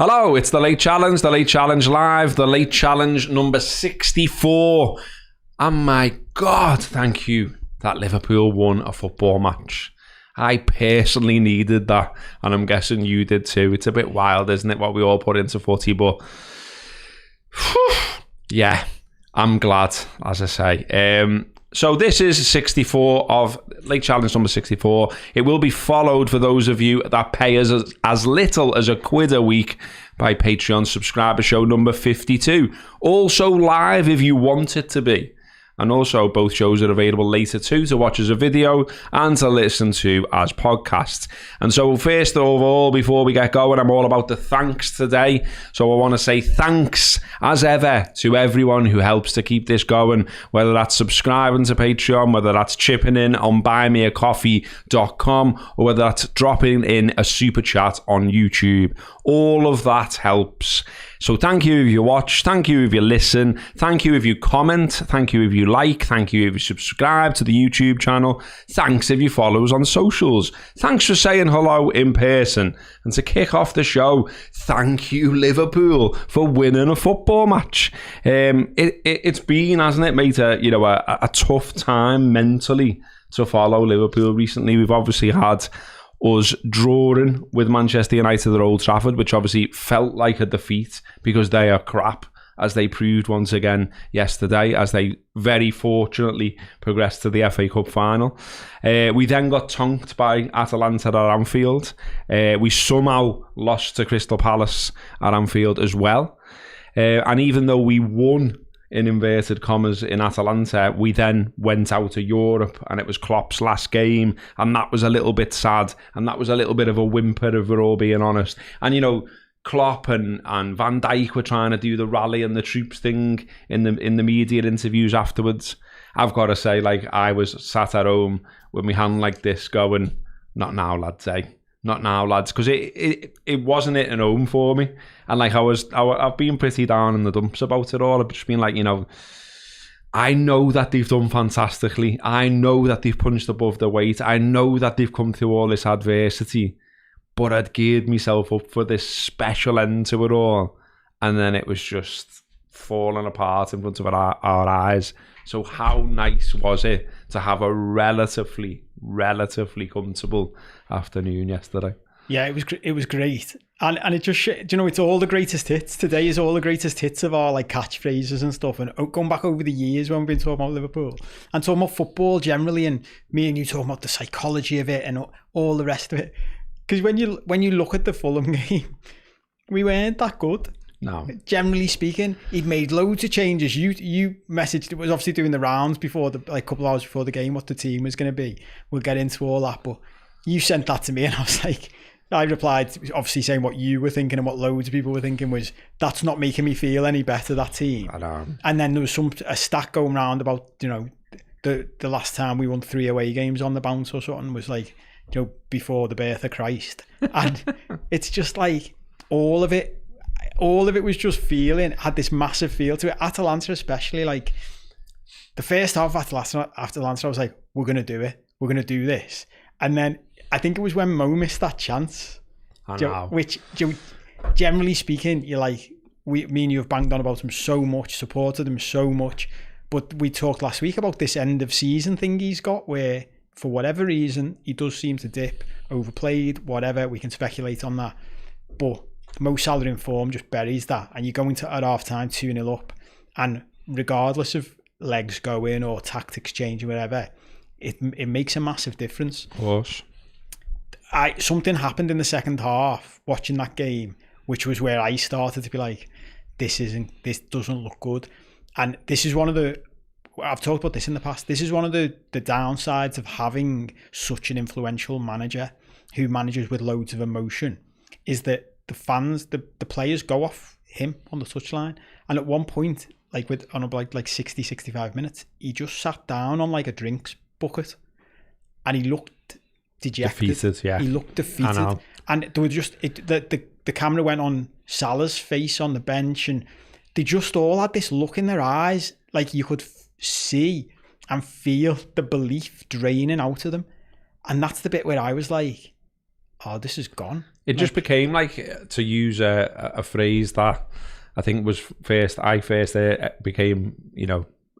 Hello, it's the Late Challenge Live, the Late Challenge number 64. And my God, thank you that Liverpool won a football match. I personally needed that, and I'm guessing you did too. It's a bit wild, isn't it, what we all put into footy, but yeah, I'm glad, as I say. So this is 64 of Late Challenge number 64. It will be followed, for those of you that pay us as little as £1 a week, by Patreon subscriber show number 52. Also live if you want it to be. And also both shows are available later too, to watch as a video and to listen to as podcasts. And so first of all, before we get going, I'm all about the thanks today. So I want to say thanks as ever to everyone who helps to keep this going, whether that's subscribing to Patreon, whether that's chipping in on buymeacoffee.com, or whether that's dropping in a super chat on YouTube. All of that helps. So thank you if you watch, thank you if you listen, thank you if you comment, thank you if you like, thank you if you subscribe to the YouTube channel, thanks if you follow us on socials, thanks for saying hello in person, and to kick off the show, thank you Liverpool for winning a football match. It's been, hasn't it, mate, a tough time mentally to follow Liverpool recently. We've obviously had us drawing with Manchester United at Old Trafford, which obviously felt like a defeat because they are crap, as they proved once again yesterday, as they very fortunately progressed to the FA Cup final. We then got tonked by Atalanta at Anfield. We somehow lost to Crystal Palace at Anfield as well. And even though we won, in inverted commas, in Atalanta, we then went out of Europe, and it was Klopp's last game, and that was a little bit sad, and that was a little bit of a whimper, if we're all being honest. And, you know, Klopp and Van Dijk were trying to do the rally and the troops thing in the media interviews afterwards. I've got to say, like, I was sat at home with my hand like this going, not now, lads, eh? Not now, lads, because it wasn't hitting home for me. And like I've been pretty down in the dumps about it all. I've just been like, you know, I know that they've done fantastically. I know that they've punched above their weight. I know that they've come through all this adversity. But I'd geared myself up for this special end to it all. And then it was just falling apart in front of our eyes. So how nice was it to have a relatively comfortable afternoon yesterday? Yeah, it was great, and it just, you know, it's all the greatest hits. Today is all the greatest hits of our like catchphrases and stuff, and going back over the years when we've been talking about Liverpool and talking about football generally, and me and you talking about the psychology of it and all the rest of it. Because when you look at the Fulham game, we weren't that good. No. Generally speaking, he'd made loads of changes. You messaged, it was obviously doing the rounds before a couple of hours before the game, what the team was going to be. We'll get into all that, but you sent that to me, and I was like, I replied, obviously saying what you were thinking and what loads of people were thinking was, that's not making me feel any better, that team. I know. And then there was a stat going around about, you know, the last time we won 3 away games on the bounce or something was like, you know, before the birth of Christ. And it's just like all of it was just had this massive feel to it. Atalanta especially, like the first half of Atalanta, I was like, we're going to do it. We're going to do this. And then I think it was when Mo missed that chance. I know. Which, generally speaking, you're like, me and you have banged on about him so much, supported him so much. But we talked last week about this end of season thing he's got where, for whatever reason, he does seem to dip, overplayed, whatever. We can speculate on that. But Mo Salah in form just buries that, and you go into at half time 2-0 up, and regardless of legs going or tactics changing, whatever, it makes a massive difference. Of course. Something happened in the second half watching that game, which was where I started to be like, this doesn't look good. And this is one of the, I've talked about this in the past, this is one of the downsides of having such an influential manager who manages with loads of emotion, is that the fans, the players go off him on the touchline. And at one point, like 60, 65 minutes, he just sat down on like a drinks bucket and he looked dejected. Defeated, yeah. He looked defeated. I know. And there was just, the camera went on Salah's face on the bench, and they just all had this look in their eyes, like you could see and feel the belief draining out of them. And that's the bit where I was like, oh, this is gone. It just became like, to use a phrase that I think was I first became,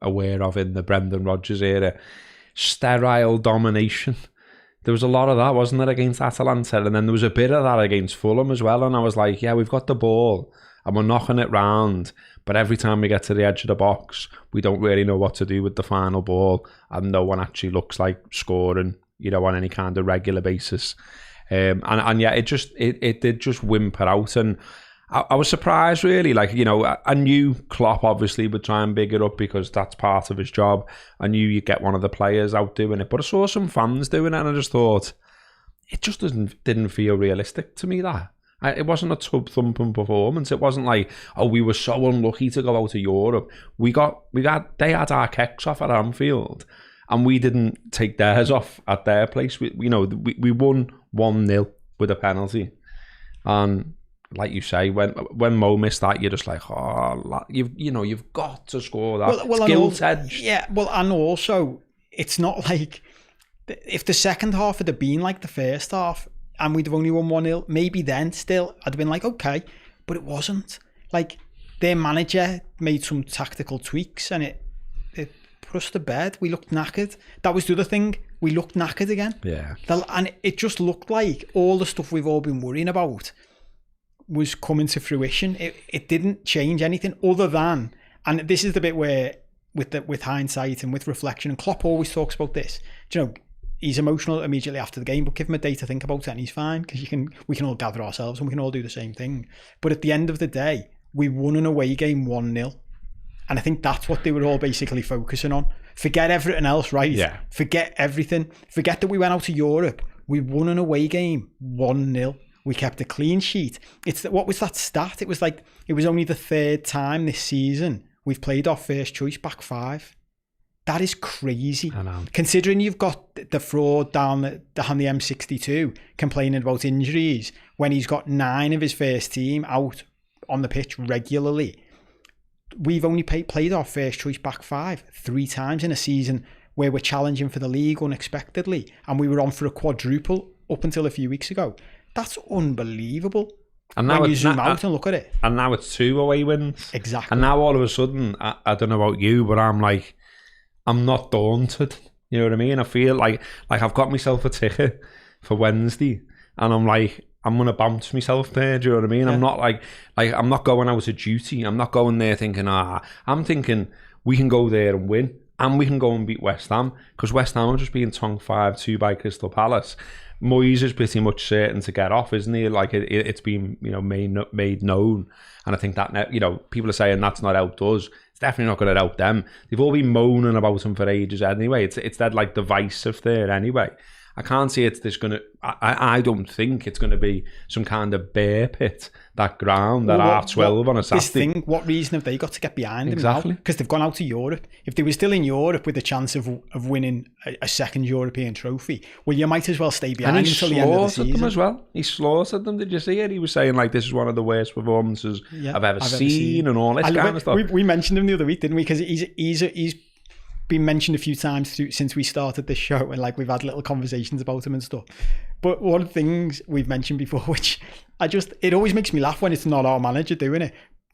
aware of in the Brendan Rodgers era, sterile domination. There was a lot of that, wasn't there, against Atalanta? And then there was a bit of that against Fulham as well. And I was like, yeah, we've got the ball and we're knocking it round. But every time we get to the edge of the box, we don't really know what to do with the final ball. And no one actually looks like scoring, on any kind of regular basis. And yeah, it did just whimper out. And I was surprised, really. Like, I knew Klopp obviously would try and big it up because that's part of his job. I knew you'd get one of the players out doing it. But I saw some fans doing it and I just thought, it just didn't feel realistic to me, that. It wasn't a tub-thumping performance. It wasn't like, oh, we were so unlucky to go out of Europe. They had our kicks off at Anfield and we didn't take theirs off at their place. We won 1-0 with a penalty. And like you say, when Mo missed that, you're just like, oh, you've got to score that. Well, it's guilt-edged. Yeah, well, and also, it's not like, if the second half had been like the first half, and we'd have only won 1-0, maybe then still, I'd have been like, okay, but it wasn't. Like, their manager made some tactical tweaks, and it put us to bed. We looked knackered. That was the other thing. We looked knackered again. Yeah. And it just looked like all the stuff we've all been worrying about was coming to fruition. It didn't change anything other than, and this is the bit where with hindsight and with reflection, and Klopp always talks about this, he's emotional immediately after the game, but give him a day to think about it and he's fine, because we can all gather ourselves and we can all do the same thing. But at the end of the day, we won an away game 1-0, and I think that's what they were all basically focusing on. Forget everything else, right? Yeah. Forget everything. Forget that we went out to Europe. We won an away game 1-0. We kept a clean sheet. What was that stat? It was only the third time this season we've played our first choice back five. That is crazy. I know. Considering you've got the fraud down the M62 complaining about injuries when he's got 9 of his first team out on the pitch regularly. We've only played our first choice back five 3 times in a season where we're challenging for the league unexpectedly, and we were on for a quadruple up until a few weeks ago. That's unbelievable. And now when you zoom out and look at it. And now it's 2 away wins. Exactly. And now all of a sudden, I don't know about you, but I'm like, I'm not daunted. You know what I mean? I feel like I've got myself a ticket for Wednesday, and I'm like, I'm going to bounce myself there. Do you know what I mean? Yeah. I'm not like I'm not going out of duty. I'm not going there thinking, I'm thinking we can go there and win, and we can go and beat West Ham, because West Ham are just being tongue 5-2 by Crystal Palace. Moyes is pretty much certain to get off, isn't he? Like it's been, made known, and I think that, people are saying that's not helped us. It's definitely not going to help them. They've all been moaning about him for ages anyway. It's that like divisive there anyway. I can't see it's this going to. I don't think it's going to be some kind of bear pit, that ground, that R12 on a Saturday. What reason have they got to get behind him now? Exactly. Because they've gone out to Europe. If they were still in Europe with a chance of winning a second European trophy, well, you might as well stay behind until the end of the season. And he slaughtered them as well. He slaughtered them. Did you see it? He was saying, like, this is one of the worst performances I've ever seen, and all this kind of stuff. We mentioned him the other week, didn't we? Because he's been mentioned a few times since we started this show, and like we've had little conversations about him and stuff. But one of the things we've mentioned before, which it always makes me laugh when it's not our manager doing it.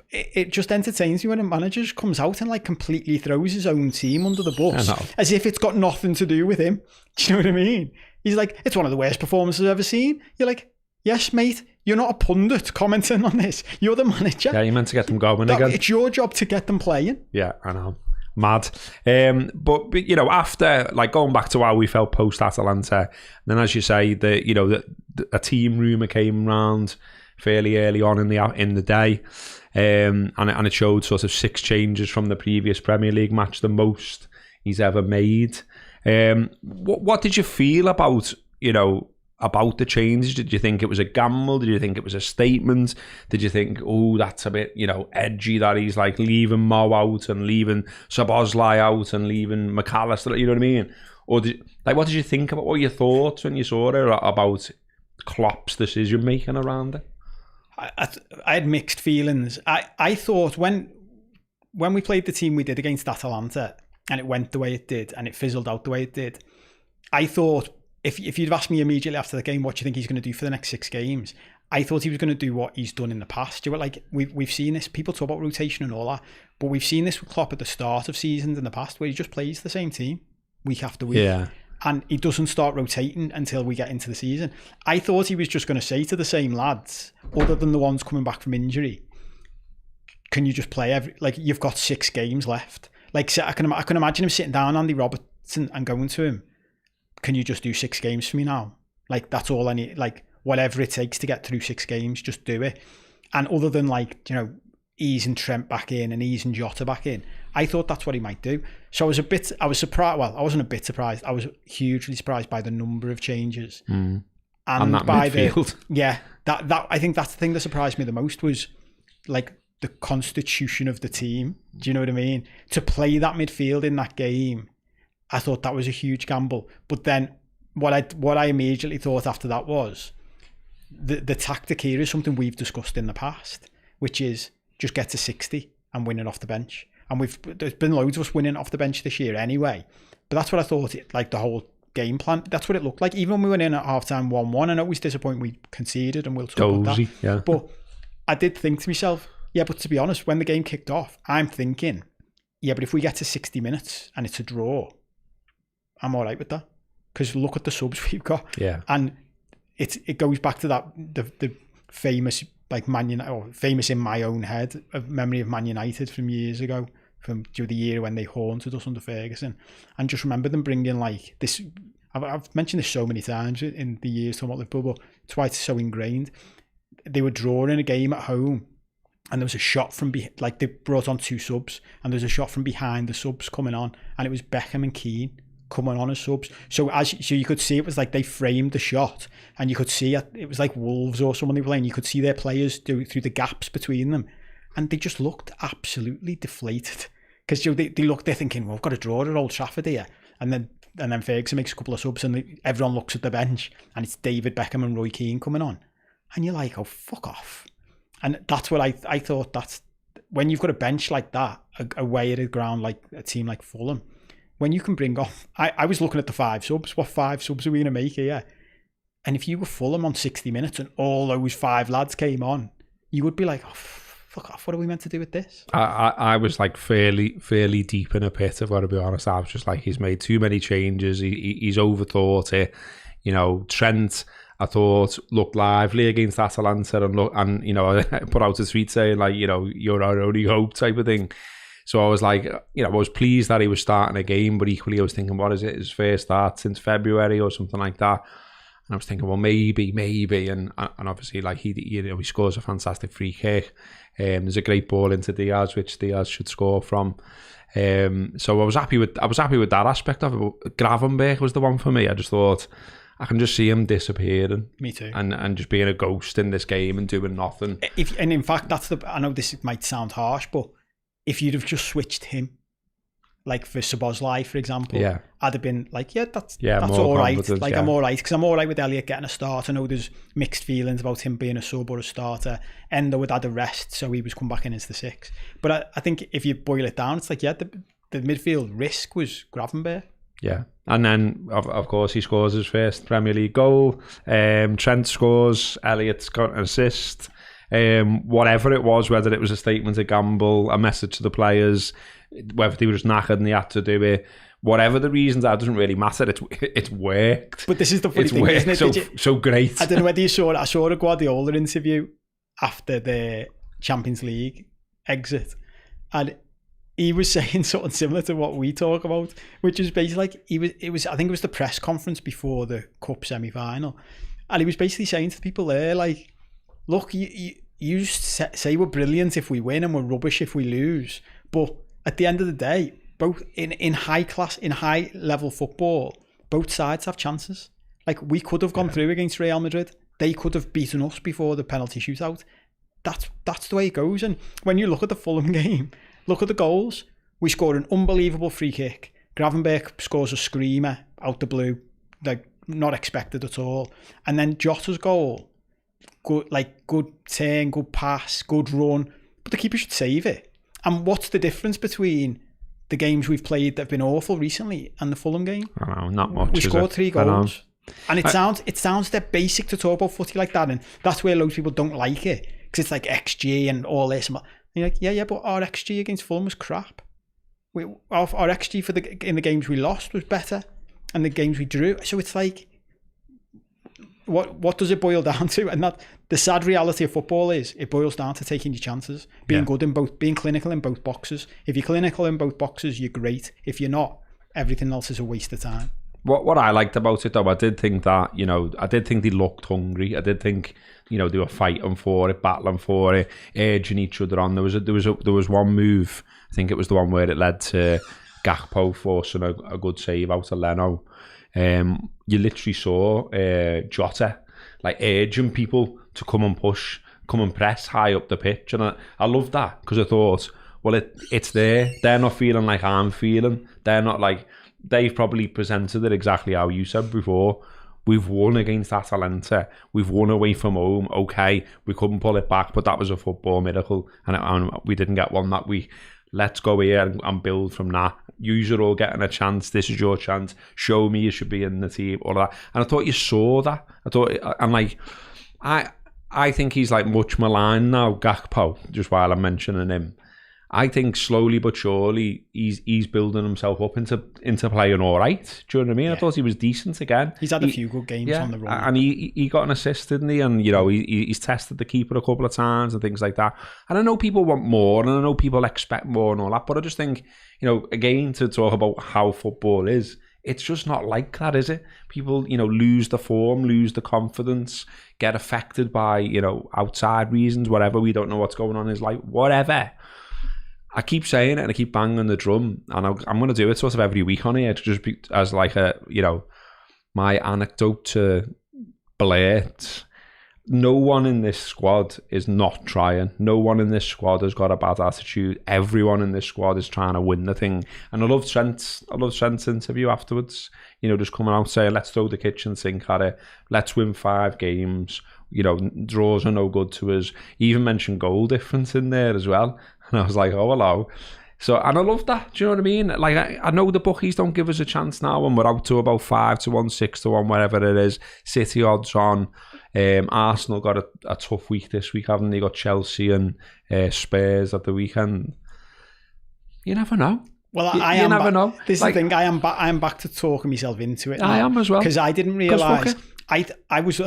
It just entertains me when a manager just comes out and like completely throws his own team under the bus, as if it's got nothing to do with him. Do you know what I mean? He's like, it's one of the worst performances I've ever seen. You're like, yes, mate, you're not a pundit commenting on this. You're the manager. Yeah, you're meant to get them going again. It's your job to get them playing. Yeah, I know. Mad. But after, like, going back to how we felt post Atalanta, then as you say, a team rumour came round fairly early on in the day, and it showed sort of 6 changes from the previous Premier League match, the most he's ever made. What did you feel about the changes? Did you think it was a gamble? Did you think it was a statement? Did you think, that's a bit, edgy that he's like leaving Mo out and leaving Szoboszlai out and leaving McAllister, you know what I mean? Or what did you think about, what were your thoughts when you saw it about Klopp's decision making around it? I had mixed feelings. I thought when we played the team we did against Atalanta and it went the way it did and it fizzled out the way it did, I thought, if you'd have asked me immediately after the game, what do you think he's going to do for the next 6 games? I thought he was going to do what he's done in the past. You were like, we've seen this. People talk about rotation and all that, but we've seen this with Klopp at the start of seasons in the past, where he just plays the same team week after week. Yeah. And he doesn't start rotating until we get into the season. I thought he was just going to say to the same lads, other than the ones coming back from injury, can you just play you've got 6 games left. Like, I can imagine him sitting down Andy Robertson and going to him, can you just do 6 games for me now? Like, that's all I need. Like, whatever it takes to get through 6 games, just do it. And other than easing Trent back in and easing Jota back in, I thought that's what he might do. So I was surprised. Well, I wasn't a bit surprised. I was hugely surprised by the number of changes. And that by midfield. that I think that's the thing that surprised me the most was like the constitution of the team. Do you know what I mean? To play that midfield in that game, I thought that was a huge gamble. But then what I immediately thought after that was the tactic here is something we've discussed in the past, which is just get to 60 and win it off the bench. And there's been loads of us winning off the bench this year anyway. But that's what I thought, like the whole game plan, that's what it looked like. Even when we went in at half-time 1-1, I know it was disappointing we conceded, and we'll talk about that. Yeah. But I did think to myself, but to be honest, when the game kicked off, I'm thinking, but if we get to 60 minutes and it's a draw, I'm all right with that. Because look at the subs we've got. Yeah. And it goes back to that, the famous, like Man United, or famous in my own head, of memory of Man United from years ago, from the year when they haunted us under Ferguson. And just remember them bringing like this, I've mentioned this so many times in the years talking about Liverpool, but it's why it's so ingrained. They were drawing a game at home, and there was a shot from they brought on 2 subs, and there was a shot from behind the subs coming on, and it was Beckham and Keane coming on as subs. So you could see it was like they framed the shot, and you could see it was like Wolves or someone they were playing. You could see their players through the gaps between them, and they just looked absolutely deflated because they're thinking, well, we've got to draw at Old Trafford here, and then Ferguson makes a couple of subs, and everyone looks at the bench, and it's David Beckham and Roy Keane coming on, and you're like, oh, fuck off. And that's what I thought. That's when you've got a bench like that away at a ground like a team like Fulham, when you can bring off, I was looking at the 5 subs. What 5 subs are we going to make here? And if you were Fulham on 60 minutes and all those 5 lads came on, you would be like, oh, fuck off. What are we meant to do with this? I was like fairly deep in a pit, I've got to be honest. I was just like, he's made too many changes. He's overthought it. Trent, I thought, looked lively against Atalanta, and I put out a tweet saying like, you're our only hope type of thing. So I was like, I was pleased that he was starting a game, but equally I was thinking, what is it, his first start since February or something like that? And I was thinking, well, maybe, and obviously like he scores a fantastic free kick. There's a great ball into Diaz, which Diaz should score from. So I was happy with that aspect of it. Gravenberch was the one for me. I just thought, I can just see him disappearing. Me too. And just being a ghost in this game and doing nothing. And in fact, I know this might sound harsh, but if you'd have just switched him, like for Szoboszlai, for example, I'd have been like, that's all right. Like, I'm all right, because I'm all right with Elliott getting a start. I know there's mixed feelings about him being a sub or a starter. Endo had a rest, so he was come back in as the 6. But I think if you boil it down, it's like, the midfield risk was Gravenberch. Yeah, and then of course he scores his first Premier League goal. Trent scores. Elliott's got an assist. Whatever it was, whether it was a statement to gamble, a message to the players, whether they were just knackered and they had to do it, whatever the reasons are, doesn't really matter. It's worked. But this is the funny thing, isn't it? So great. I don't know whether you saw it. I saw a Guardiola interview after the Champions League exit, and he was saying something similar to what we talk about, which is basically like I think it was the press conference before the Cup semi-final, and he was basically saying to the people there, like, look, you say we're brilliant if we win and we're rubbish if we lose, but at the end of the day, both in high level football, both sides have chances. Like, we could have gone through against Real Madrid. They could have beaten us before the penalty shootout. That's the way it goes. And when you look at the Fulham game, look at the goals. We scored an unbelievable free kick. Gravenberch scores a screamer out the blue, like not expected at all. And then Jota's goal, good turn, good pass, good run, but the keeper should save it. And what's the difference between the games we've played that have been awful recently and the Fulham game? I don't know, not much. We scored 3 goals. And it sounds that basic to talk about footy like that, and that's where loads of people don't like it, because it's like XG and all this. And you're like, yeah, but our XG against Fulham was crap. Our XG in the games we lost was better, and the games we drew. So it's like, what does it boil down to? And that the sad reality of football is it boils down to taking your chances, being good in both, being clinical in both boxes. If you're clinical in both boxes, you're great. If you're not, everything else is a waste of time. What I liked about it, though, I did think that, I did think they looked hungry. I did think, they were fighting for it, battling for it, urging each other on. There was one move, I think it was the one where it led to Gakpo forcing a good save out of Leno. You literally saw Jota like urging people to come and push, come and press high up the pitch, and I loved that, because I thought, well, it's there. They're not feeling like I'm feeling. They're not like, they've probably presented it exactly how you said before. We've won against Atalanta. We've won away from home. Okay, we couldn't pull it back, but that was a football miracle, and we didn't get one that we. Let's go here and build from that. You're all getting a chance. This is your chance. Show me you should be in the team. All of that. And I thought you saw that. I think he's like much maligned now, Gakpo, just while I'm mentioning him. I think slowly but surely he's building himself up into playing all right. Do you know what I mean? Yeah. I thought he was decent again. He's had a few good games on the run. And he got an assist, didn't he? And, he's tested the keeper a couple of times and things like that. And I know people want more, and I know people expect more and all that, but I just think, again, to talk about how football is, it's just not like that, is it? People, lose the form, lose the confidence, get affected by, outside reasons, whatever. We don't know what's going on in his life, whatever. I keep saying it and I keep banging the drum, and I'm going to do it sort of every week on here, to just be as like my anecdote to Blurt. No one in this squad is not trying. No one in this squad has got a bad attitude. Everyone in this squad is trying to win the thing. And I love Trent's interview afterwards. Just coming out saying, let's throw the kitchen sink at it. Let's win 5 games. Draws are no good to us. He even mentioned goal difference in there as well. And I was like, oh, hello. So, and I love that. Do you know what I mean? Like, I know the bookies don't give us a chance now, and we're out to about 5-1, 6-1, whatever it is. City odds on. Arsenal got a tough week this week, haven't they? Got Chelsea and Spurs at the weekend. You never know. Well, you never know. This is the thing. I am back to talking myself into it now. I am as well, because I didn't realise. I was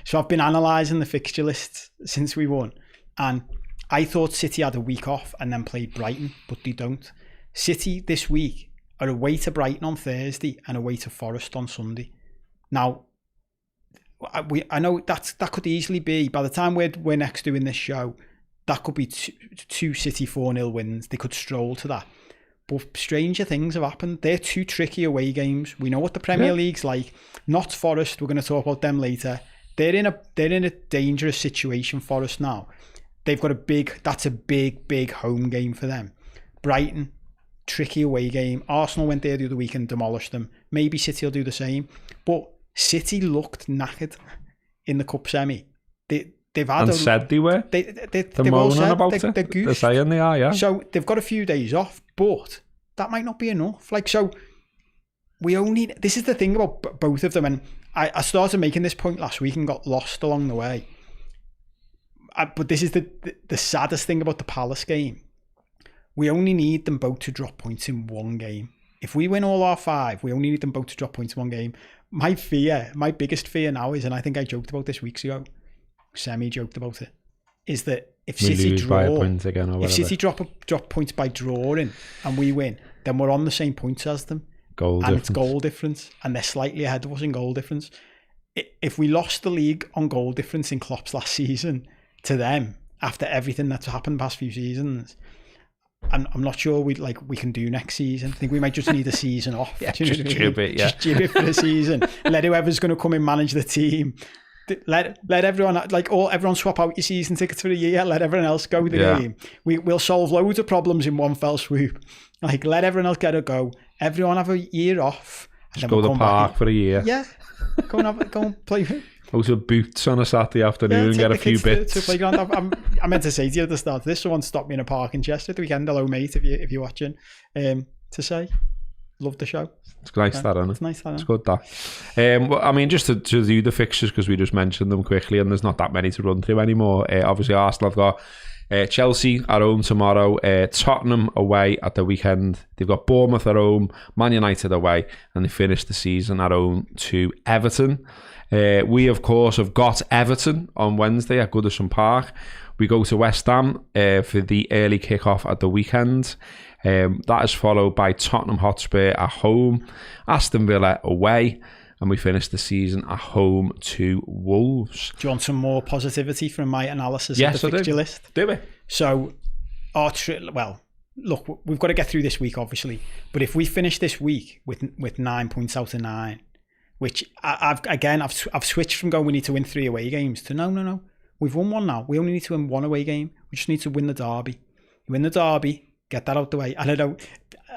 so I've been analysing the fixture list since we won, and I thought City had a week off and then played Brighton, but they don't. City this week are away to Brighton on Thursday and away to Forest on Sunday. Now, I know that could easily be, by the time we're next doing this show, that could be two City 4-0 wins. They could stroll to that. But stranger things have happened. They're 2 tricky away games. We know what the Premier League's like. Not Forest. We're going to talk about them later. They're in a dangerous situation for us now. They've got that's a big home game for them. Brighton, tricky away game. Arsenal went there the other week and demolished them. Maybe City will do the same. But City looked knackered in the cup semi. They've had said they were. They've all said about they're goofed. They're saying they are, yeah. So they've got a few days off, but that might not be enough. This is the thing about both of them, and I started making this point last week and got lost along the way. But this is the saddest thing about the Palace game. We only need them both to drop points in one game. If we win all our 5, we only need them both to drop points in one game. My biggest fear now is, and I think I joked about this weeks ago, semi-joked about it, is that if City drop points by drawing and we win, then we're on the same points as them. It's goal difference, and they're slightly ahead of us in goal difference. If we lost the league on goal difference in Klopp's last season to them, after everything that's happened the past few seasons, I'm not sure we can do next season. I think we might just need a season off. Just jib it, yeah. Just jib it for the season. Let whoever's going to come in manage the team. Let everyone everyone swap out your season tickets for a year. Let everyone else go the game. We'll solve loads of problems in one fell swoop. Let everyone else get a go. Everyone have a year off. And just go to the park for a year. Yeah, go and play. Go to Boots on a Saturday afternoon and get a few bits. To playground. I meant to say to you at the start of this, someone stopped me in a park in Chester the weekend. Hello, mate, if you're watching. To say, Love the show. It's nice that, isn't it? It's nice that. It's good that. Well, I mean, just to do the fixtures, because we just mentioned them quickly, and there's not that many to run through anymore. Obviously, Arsenal have got Chelsea at home tomorrow, Tottenham away at the weekend. They've got Bournemouth at home, Man United away, and they finish the season at home to Everton. We, of course, have got Everton on Wednesday at Goodison Park. We go to West Ham for the early kick-off at the weekend. That is followed by Tottenham Hotspur at home, Aston Villa away, and we finish the season at home to Wolves. Do you want some more positivity from my analysis of the fixture list? Do we? So, look, we've got to get through this week, obviously. But if we finish this week with 9 points out of 9, which I've switched from going, we need to win 3 away games, to no. We've won 1 now. We only need to win 1 away game. We just need to win the derby. You win the derby, get that out the way. And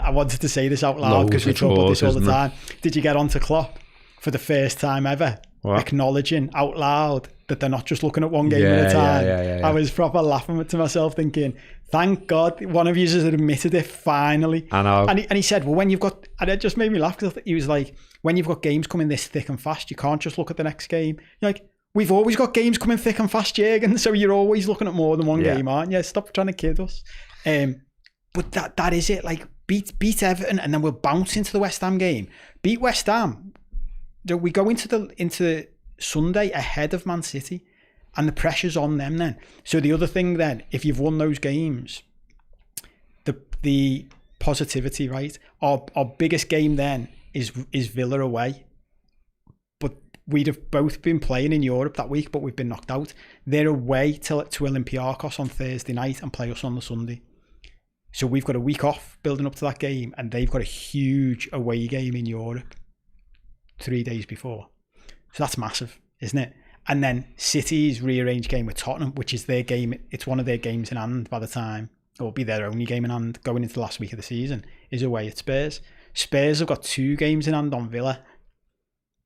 I wanted to say this out loud because we talk about this all the time. Did you get on to Klopp for the first time ever? What? Acknowledging out loud that they're not just looking at one game at a time. Yeah. I was proper laughing to myself thinking, thank God one of you has admitted it finally. I know. And he said, well, when you've got, and it just made me laugh because he was like, when you've got games coming this thick and fast, you can't just look at the next game. You're like, we've always got games coming thick and fast, Jürgen, so you're always looking at more than one game, aren't you? Stop trying to kid us. But that is it. Like, beat Everton, and then we'll bounce into the West Ham game. Beat West Ham. We go into Sunday ahead of Man City, and the pressure's on them then. So the other thing then, if you've won those games, the positivity, right? Our biggest game then is Villa away. But we'd have both been playing in Europe that week, but we've been knocked out. They're away to Olympiacos on Thursday night and play us on the Sunday. So we've got a week off building up to that game, and they've got a huge away game in Europe 3 days before. So that's massive, isn't it? And then City's rearranged game with Tottenham, which is their game. It's one of their games in hand by the time, or it'll be their only game in hand going into the last week of the season, is away at Spurs. Spurs have got 2 games in hand on Villa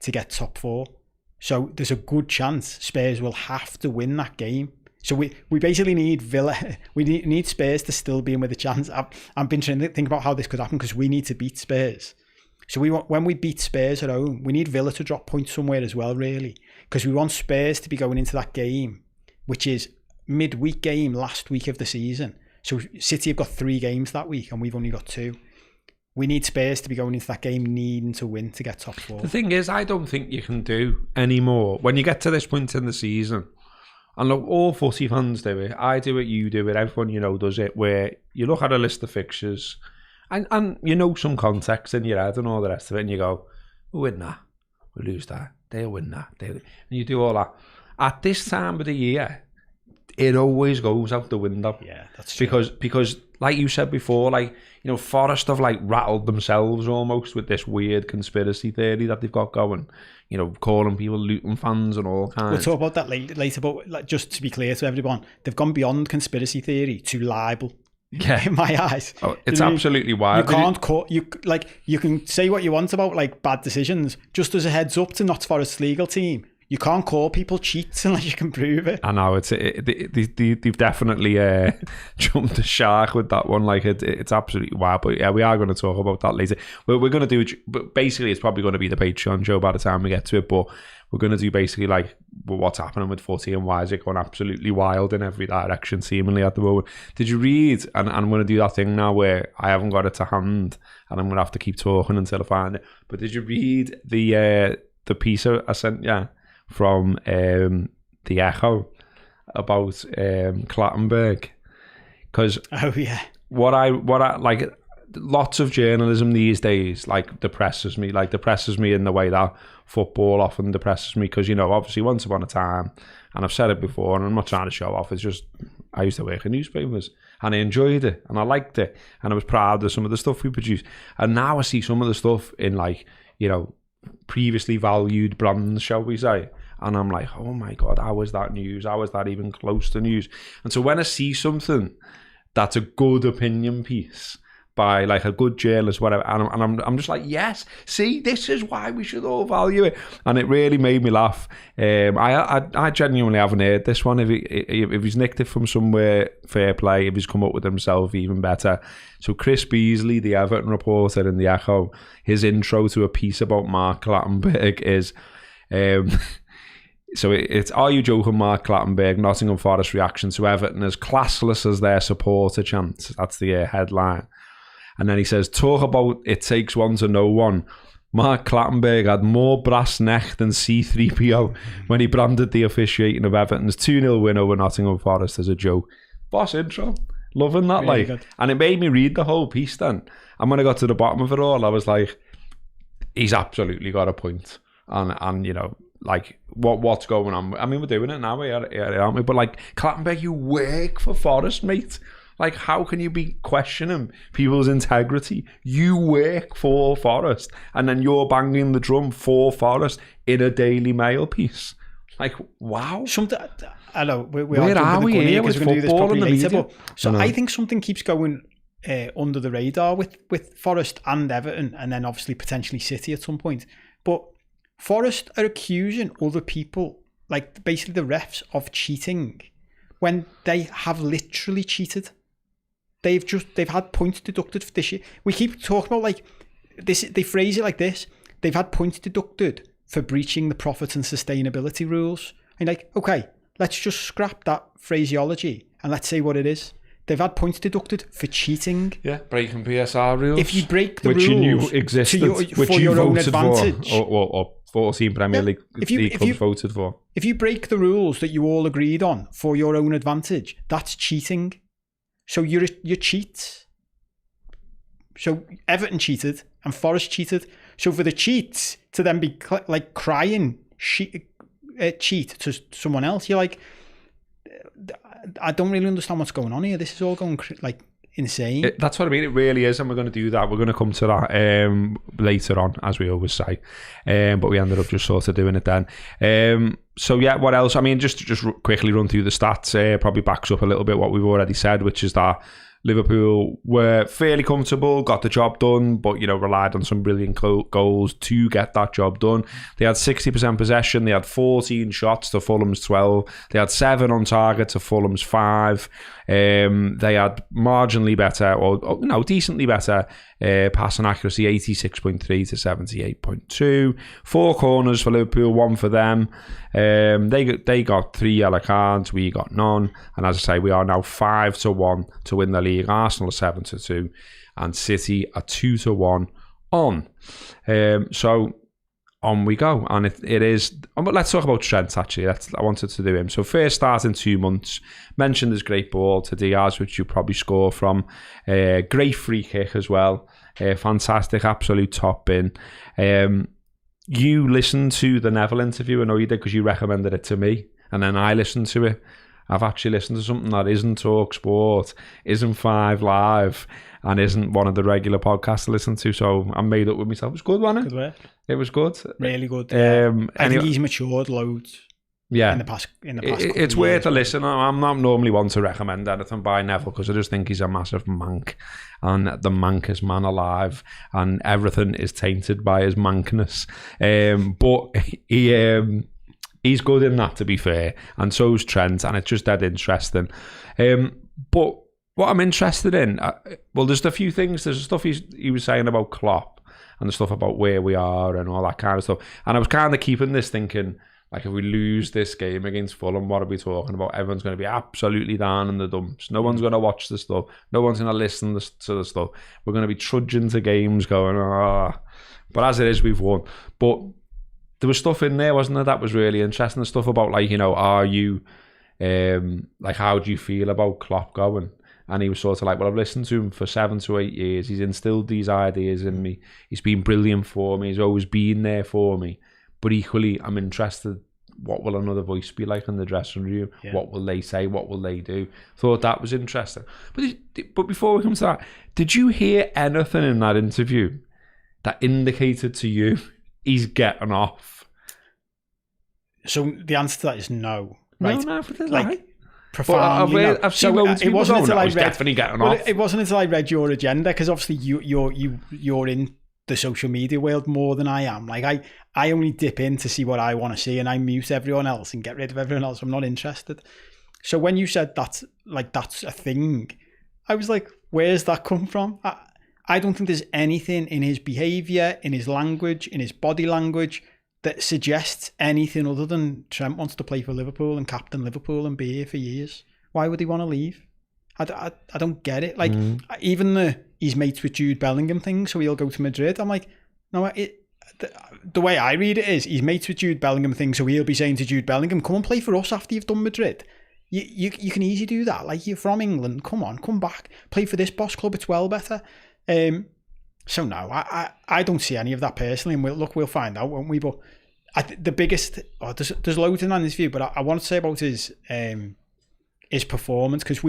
to get top 4. So there's a good chance Spurs will have to win that game. So we basically need Villa. We need Spurs to still be in with a chance. I've been trying to think about how this could happen because we need to beat Spurs. So when we beat Spurs at home, we need Villa to drop points somewhere as well, really, because we want Spurs to be going into that game, which is midweek game last week of the season. So City have got 3 games that week, and we've only got 2. We need Spurs to be going into that game needing to win to get top 4. The thing is, I don't think you can do any more when you get to this point in the season. And look, all footy fans do it. I do it, you do it, everyone you know does it, where you look at a list of fixtures and you know some context in your head and all the rest of it, and you go, we'll win that, we'll lose that, they'll win that, and you do all that. At this time of the year, it always goes out the window. Yeah, that's true. Because like you said before, like, you know, Forest have like rattled themselves almost with this weird conspiracy theory that they've got going. You know, calling people Luton fans and all kinds. We'll talk about that later, but like, just to be clear to everyone, they've gone beyond conspiracy theory to libel. Yeah, in my eyes, it's absolutely wild. You can't call you can say what you want about like bad decisions. Just as a heads up to Notts Forest's legal team, you can't call people cheats unless you can prove it. I know they've definitely jumped the shark with that one. Like it's absolutely wild. But yeah, we are going to talk about that later. We're going to do it, but basically it's probably going to be the Patreon show by the time we get to it. But we're going to do basically like what's happening with footy and why is it going absolutely wild in every direction seemingly at the moment. Did you read? And I'm going to do that thing now where I haven't got it to hand, and I'm going to have to keep talking until I find it. But did you read the piece I sent you? From the Echo about Clattenburg, because what I like, lots of journalism these days like depresses me in the way that football often depresses me, because, you know, obviously once upon a time, and I've said it before and I'm not trying to show off, it's just I used to work in newspapers and I enjoyed it and I liked it and I was proud of some of the stuff we produced, and now I see some of the stuff in, like, you know, previously valued brands, shall we say, and I'm like, oh my God, how is that news? How is that even close to news? And so when I see something that's a good opinion piece by like a good journalist, whatever, and I'm just like, yes, see, this is why we should all value it, and it really made me laugh. I genuinely haven't heard this one. If he's nicked it from somewhere, fair play. If he's come up with himself, even better. So Chris Beasley, the Everton reporter in the Echo, his intro to a piece about Mark Clattenburg is. So it's, are you joking, Mark Clattenburg? Nottingham Forest reaction to Everton as classless as their supporter chant. That's the headline. And then he says, talk about it takes one to know one. Mark Clattenburg had more brass neck than C-3PO when he branded the officiating of Everton's 2-0 win over Nottingham Forest as a joke. Boss intro. Loving that, really like. Good. And it made me read the whole piece then. And when I got to the bottom of it all, I was like, he's absolutely got a point. And you know, like, what's going on? I mean, we're doing it now, aren't we? But like, Clattenburg, you work for Forest, mate. Like, how can you be questioning people's integrity? You work for Forest, and then you're banging the drum for Forest in a Daily Mail piece. Like, wow. I know, where are we here with football and the media? But, so I think something keeps going under the radar with Forest and Everton, and then obviously potentially City at some point. But Forest are accusing other people, like basically the refs, of cheating when they have literally cheated. They've had points deducted for this year. We keep talking about like this. They phrase it like this: they've had points deducted for breaching the profit and sustainability rules. And like, okay, let's just scrap that phraseology and let's say what it is. They've had points deducted for cheating. Yeah, breaking PSR rules. If you break the which rules, you knew existed, which for you your own voted advantage, for, or 14 Premier League clubs voted for. If you break the rules that you all agreed on for your own advantage, that's cheating. So you're cheats. So Everton cheated and Forest cheated. So for the cheats to then be like crying cheat to someone else, you're like, I don't really understand what's going on here. This is all going like insane. That's what I mean. It really is, and we're going to do that. We're going to come to that later on, as we always say. But we ended up just sort of doing it then. So yeah, what else? I mean, just quickly run through the stats. Probably backs up a little bit what we've already said, which is that Liverpool were fairly comfortable, got the job done, but, you know, relied on some brilliant goals to get that job done. They had 60% possession. They had 14 shots to Fulham's 12. They had 7 on target to Fulham's 5. They had marginally better, or no, decently better passing accuracy, 86.3 to 78.2. 4 corners for Liverpool, 1 for them. They got 3 yellow cards, we got none. And as I say, we are now 5-1 to win the league. Arsenal are 7-2, and City are 2-1 on. So on we go, and it is. But let's talk about Trent. Actually, I wanted to do him. So first start in 2 months. Mentioned his great ball to Diaz, which you probably score from. Great free kick as well. Fantastic, absolute top bin. You listened to the Neville interview. I know you did because you recommended it to me, and then I listened to it. I've actually listened to something that isn't Talk Sport, isn't 5 Live, and isn't one of the regular podcasts to listen to. So I'm made up with myself. It was good, wasn't it? Good work. It was good. Really good. I think he's matured loads. Yeah. In the past it's worth a listen. I'm not normally one to recommend anything by Neville because I just think he's a massive mank, and the mankest man alive, and everything is tainted by his mankness. But he's good in that, to be fair, and so's Trent, and it's just dead interesting. But what I'm interested in, well, there's a few things. There's the stuff he was saying about Klopp, and the stuff about where we are and all that kind of stuff. And I was kind of keeping this thinking, like, if we lose this game against Fulham, what are we talking about? Everyone's going to be absolutely down in the dumps. No one's going to watch the stuff. No one's going to listen to the stuff. We're going to be trudging to games going, But as it is, we've won. But there was stuff in there, wasn't there, that was really interesting. The stuff about, like, you know, are you, like, how do you feel about Klopp going? And he was sort of like, well, I've listened to him for 7 to 8 years. He's instilled these ideas in me. He's been brilliant for me. He's always been there for me. But equally, I'm interested, what will another voice be like in the dressing room? Yeah. What will they say? What will they do? Thought that was interesting. But before we come to that, did you hear anything in that interview that indicated to you he's getting off? So the answer to that is no. Right? No, like, profoundly. I've seen loads of people going, I was definitely getting off. It wasn't until I read your agenda, because obviously you're in the social media world more than I am. Like I only dip in to see what I want to see, and I mute everyone else and get rid of everyone else. I'm not interested. So when you said that's a thing, I was like, where's that come from? I don't think there's anything in his behaviour, in his language, in his body language that suggests anything other than Trent wants to play for Liverpool and captain Liverpool and be here for years. Why would he want to leave? I don't get it. Like, even he's mates with Jude Bellingham thing, so he'll go to Madrid. I'm like, no, the way I read it is he's mates with Jude Bellingham thing, so he'll be saying to Jude Bellingham, come and play for us after you've done Madrid. You can easily do that. Like, you're from England, come on, come back, play for this boss club, it's well better. So no, I don't see any of that personally, and we'll find out, won't we? But the biggest, there's loads in that interview, but I want to say about his performance, because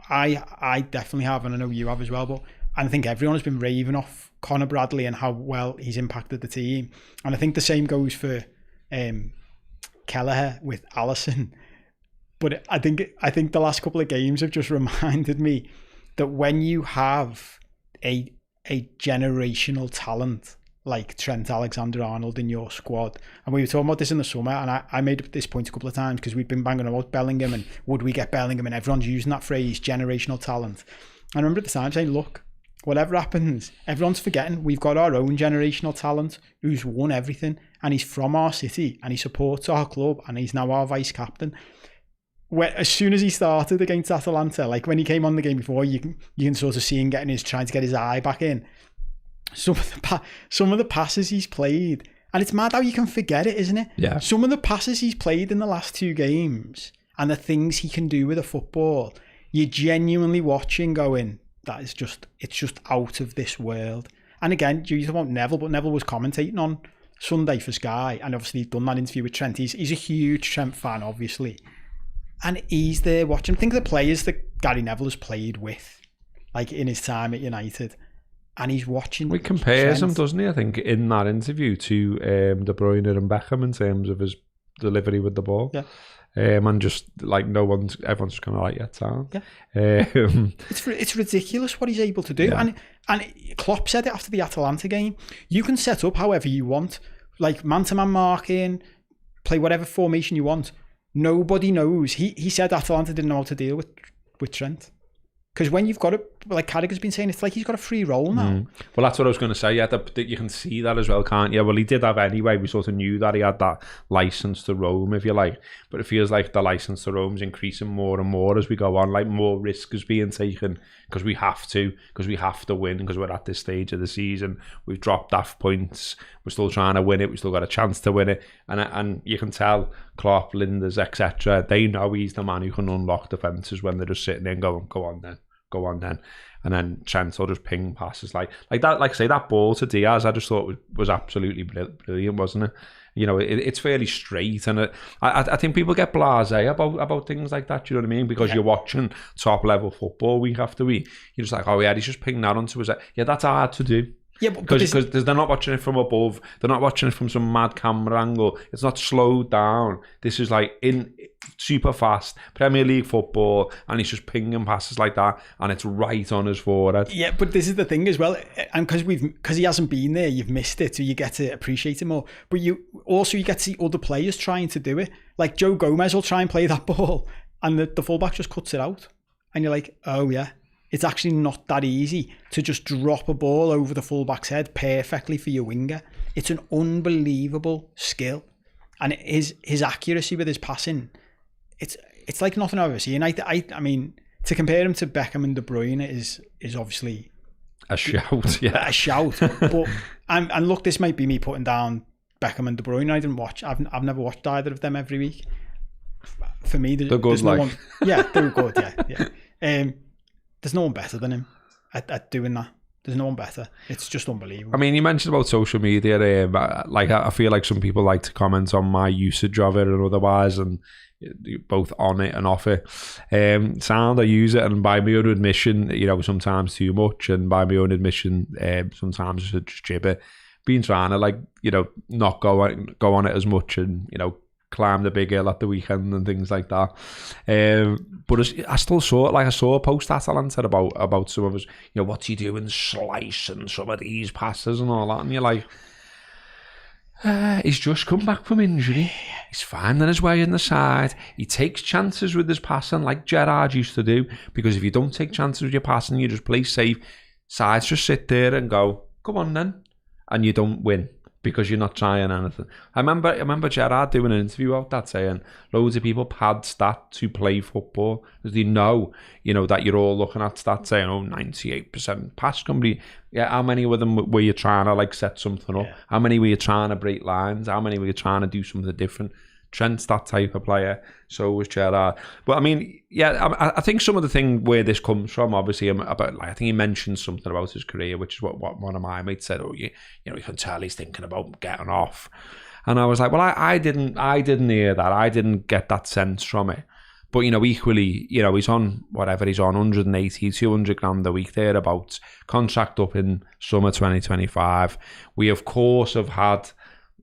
I definitely have, and I know you have as well, but I think everyone has been raving off Conor Bradley and how well he's impacted the team, and I think the same goes for Kelleher with Alisson. But I think the last couple of games have just reminded me that when you have a generational talent like Trent Alexander Arnold in your squad, and we were talking about this in the summer, and I made this point a couple of times because we've been banging about Bellingham and would we get Bellingham, and everyone's using that phrase, generational talent. I remember at the time saying, look, whatever happens, everyone's forgetting we've got our own generational talent who's won everything, and he's from our city and he supports our club and he's now our vice captain. As soon as he started against Atalanta, like when he came on the game before, you can sort of see him trying to get his eye back in. Some of the passes he's played, and it's mad how you can forget it, isn't it? Yeah. Some of the passes he's played in the last 2 games and the things he can do with a football, you're genuinely watching going, it's just out of this world. And again, you talk about Neville, but Neville was commentating on Sunday for Sky, and obviously he'd done that interview with Trent. He's a huge Trent fan, obviously. And he's there watching. Think of the players that Gary Neville has played with, like in his time at United. And he's watching. He compares him, doesn't he? I think in that interview to De Bruyne and Beckham in terms of his delivery with the ball. Yeah. And just like everyone's just kind of like, yeah, sound. Yeah. It's ridiculous what he's able to do. Yeah. And Klopp said it after the Atalanta game. You can set up however you want, like man-to-man marking, play whatever formation you want. Nobody knows. He said Atalanta didn't know how to deal with Trent. Because when you've got it, like Carragher's been saying, it's like he's got a free role now. Well, that's what I was going to say. Yeah, that you can see that as well, can't you? Well, he did have anyway. We sort of knew that he had that license to roam, if you like. But it feels like the license to roam is increasing more and more as we go on. Like more risk is being taken because we have to win, because we're at this stage of the season. We've dropped off points. We're still trying to win it. We've still got a chance to win it. And you can tell Klopp, Linders, etc. They know he's the man who can unlock defences when they're just sitting there and going, go on then. And then Trent will just ping passes like that. Like I say, that ball to Diaz, I just thought was absolutely brilliant, wasn't it? You know, it's fairly straight, and I think people get blasé about things like that. Do you know what I mean? Because you're watching top level football week after week. You're just like, oh yeah, he's just pinging that onto his head. Yeah, that's hard to do. Yeah, because they're not watching it from above. They're not watching it from some mad camera angle. It's not slowed down. This is like in super fast Premier League football, and he's just pinging passes like that, and it's right on his forehead. Yeah, but this is the thing as well, and because he hasn't been there, you've missed it, so you get to appreciate it more. But you get to see other players trying to do it. Like Joe Gomez will try and play that ball, and the fullback just cuts it out, and you're like, oh yeah. It's actually not that easy to just drop a ball over the fullback's head perfectly for your winger. It's an unbelievable skill, and his accuracy with his passing, it's like nothing I've ever seen. I mean, to compare him to Beckham and De Bruyne is obviously a shout, yeah, a shout. But and look, this might be me putting down Beckham and De Bruyne. I didn't watch. I've never watched either of them every week. For me, they're good. No one, yeah, they're good. Yeah. There's no one better than him at doing that. There's no one better. It's just unbelievable. I mean, you mentioned about social media. Like, I feel like some people like to comment on my usage of it and otherwise, and both on it and off it. I use it, and by my own admission, you know, sometimes too much, and by my own admission, sometimes just gibber. Been trying to, like, you know, not go on it as much, and, you know, climb the big hill at the weekend and things like that. But I still saw it. Like I saw a post that Alan said about some of us. You know, what's he doing slicing some of these passes and all that, and you're like, he's just come back from injury. He's finding his way in the side. He takes chances with his passing like Gerrard used to do, because if you don't take chances with your passing, you just play safe. Sides just sit there and go, come on then, and you don't win because you're not trying anything. I remember Gerrard doing an interview about that, saying loads of people pad stats to play football because they know, you know, that you're all looking at stats saying, 98% pass company. Yeah, how many of them were you trying to like set something up? Yeah. How many were you trying to break lines? How many were you trying to do something different? Trent's that type of player, so was Gerrard. But I mean, yeah, I think some of the thing where this comes from, obviously, about, like, I think he mentioned something about his career, which is what one of my mates said. You can tell he's thinking about getting off, and I was like, well, I didn't hear that. I didn't get that sense from it. But equally, he's on whatever he's on, 180, 200 grand a week thereabouts. Contract up in summer 2025. We of course have had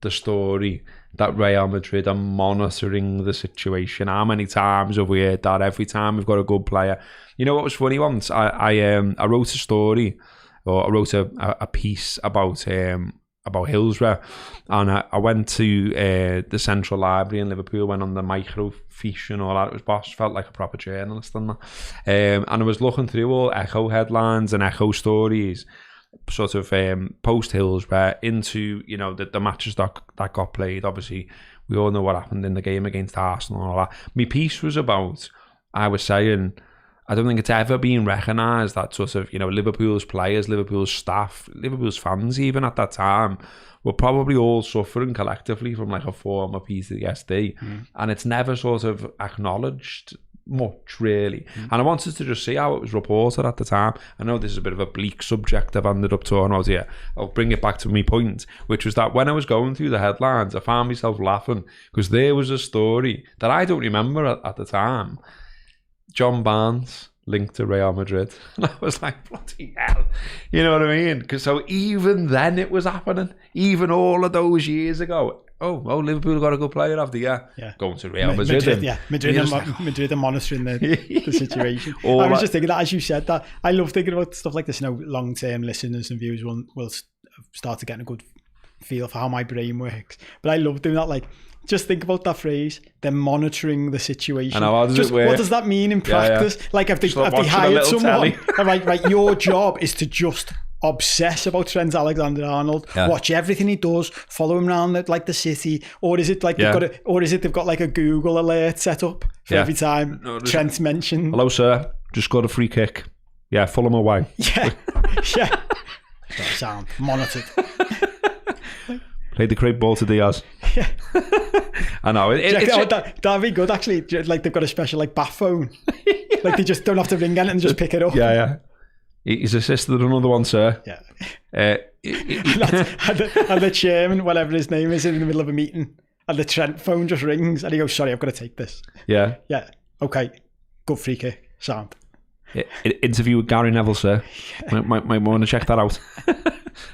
the story that Real Madrid are monitoring the situation. How many times have we heard that? Every time we've got a good player. You know what was funny once? I wrote a story, or I wrote a piece about Hillsborough, and I went to the Central Library in Liverpool, went on the microfiche and all that. It was boss, felt like a proper journalist and that. And I was looking through all Echo headlines and Echo stories, sort of post Hillsborough into the matches that got played. Obviously, we all know what happened in the game against Arsenal and all that. My piece was about, I was saying, I don't think it's ever been recognised that sort of Liverpool's players, Liverpool's staff, Liverpool's fans even at that time were probably all suffering collectively from like a form of PTSD, and it's never sort of acknowledged much really. And I wanted to just see how it was reported at the time. I know this is a bit of a bleak subject I've ended up talking about here. I'll bring it back to my point, which was that when I was going through the headlines, I found myself laughing because there was a story that I don't remember at the time. John Barnes linked to Real Madrid, and I was like, bloody hell, you know what I mean? Because so even then it was happening, even all of those years ago. Oh, Liverpool got a good player after going to Real Madrid. Madrid are monitoring the situation. I was just thinking that as you said that. I love thinking about stuff like this. Long-term listeners and viewers will start to get a good feel for how my brain works. But I love doing that. Like, just think about that phrase. They're monitoring the situation. I know, how does it work? What does that mean in practice? Yeah. Like, if they hired someone, right, your job is to just obsess about Trent Alexander Arnold, watch everything he does, follow him around like the city, or is it like they've got like a Google alert set up for every time Trent's mentioned? Hello, sir. Just got a free kick. Yeah, Fulham away. Yeah. Sound monitored. Played the great ball to Diaz. Yeah. I know. That'd be good actually. Like they've got a special like bat phone. Like they just don't have to ring in and just pick it up. Yeah. He's assisted another one, sir. Yeah. And the chairman, whatever his name is, in the middle of a meeting, and the Trent phone just rings, and he goes, "Sorry, I've got to take this." Yeah. Yeah. Okay. Good free kick. Sound. Interview with Gary Neville, sir. Might want to check that out.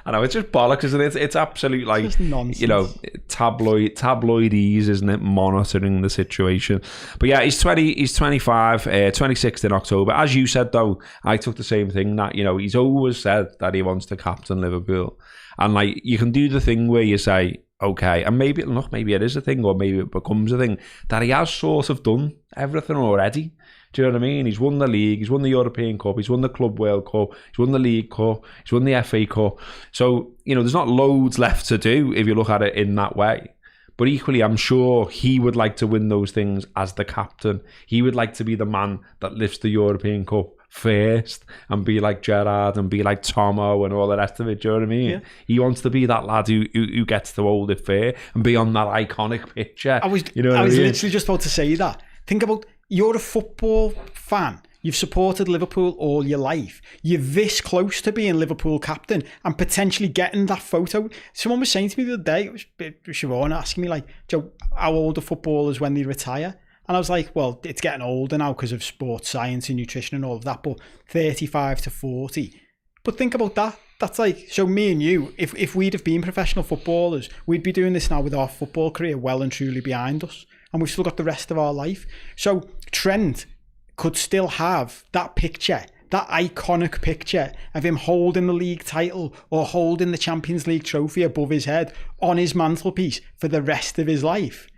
I know, it's just bollocks, isn't it? It's absolute, like, just nonsense. Tabloidese, isn't it? Monitoring the situation. But yeah, he's 25, 26th in October. As you said, though, I took the same thing, that, he's always said that he wants to captain Liverpool. And, like, you can do the thing where you say, okay, and maybe it is a thing, or maybe it becomes a thing, that he has sort of done everything already. Do you know what I mean? He's won the league, he's won the European Cup, he's won the Club World Cup, he's won the League Cup, he's won the FA Cup. So, there's not loads left to do if you look at it in that way. But equally, I'm sure he would like to win those things as the captain. He would like to be the man that lifts the European Cup first and be like Gerrard and be like Tomo and all the rest of it. Do you know what I mean? Yeah. He wants to be that lad who gets to hold it fair and be on that iconic picture. I was literally just about to say that. Think about, you're a football fan. You've supported Liverpool all your life. You're this close to being Liverpool captain and potentially getting that photo. Someone was saying to me the other day, it was Siobhan asking me, like, Joe, how old are footballers when they retire? And I was like, well, it's getting older now because of sports science and nutrition and all of that, but 35 to 40. But think about that. That's like, so me and you, if we'd have been professional footballers, we'd be doing this now with our football career well and truly behind us. And we've still got the rest of our life. So Trent could still have that picture, that iconic picture of him holding the league title or holding the Champions League trophy above his head on his mantelpiece for the rest of his life.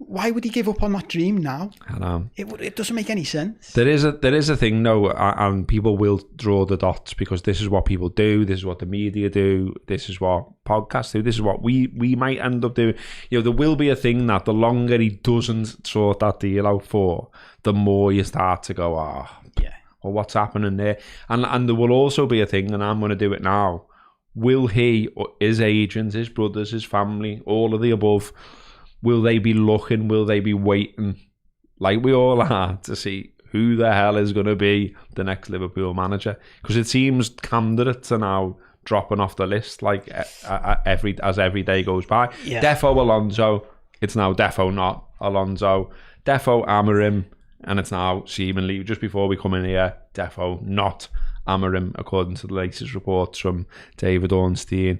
Why would he give up on that dream now? I know. It doesn't make any sense. There is a thing, though, and people will draw the dots because this is what people do, this is what the media do, this is what podcasts do, this is what we might end up doing. You know, there will be a thing that the longer he doesn't sort that deal out for, the more you start to go, yeah, well, what's happening there? And there will also be a thing, and I'm going to do it now. Will he, or his agents, his brothers, his family, all of the above, will they be looking, will they be waiting, like we all are, to see who the hell is going to be the next Liverpool manager? Because it seems candidates are now dropping off the list, like as every day goes by. Yeah. Defo Alonso, it's now Defo not Alonso. Defo Amorim, and it's now seemingly, just before we come in here, Defo not Amorim, according to the latest reports from David Ornstein.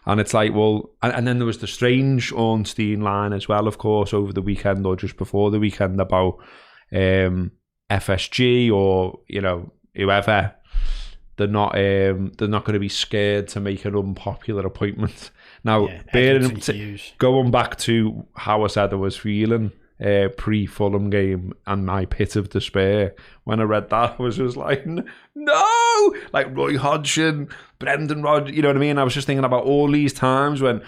And it's like, well, and then there was the strange Ornstein line as well, of course, over the weekend or just before the weekend about FSG or, you know, whoever. They're not going to be scared to make an unpopular appointment. Now, going back to how I said I was feeling pre-Fulham game and my pit of despair, when I read that, I was just like, no! Like Roy Hodgson, Brendan Rodgers, you know what I mean? I was just thinking about all these times when,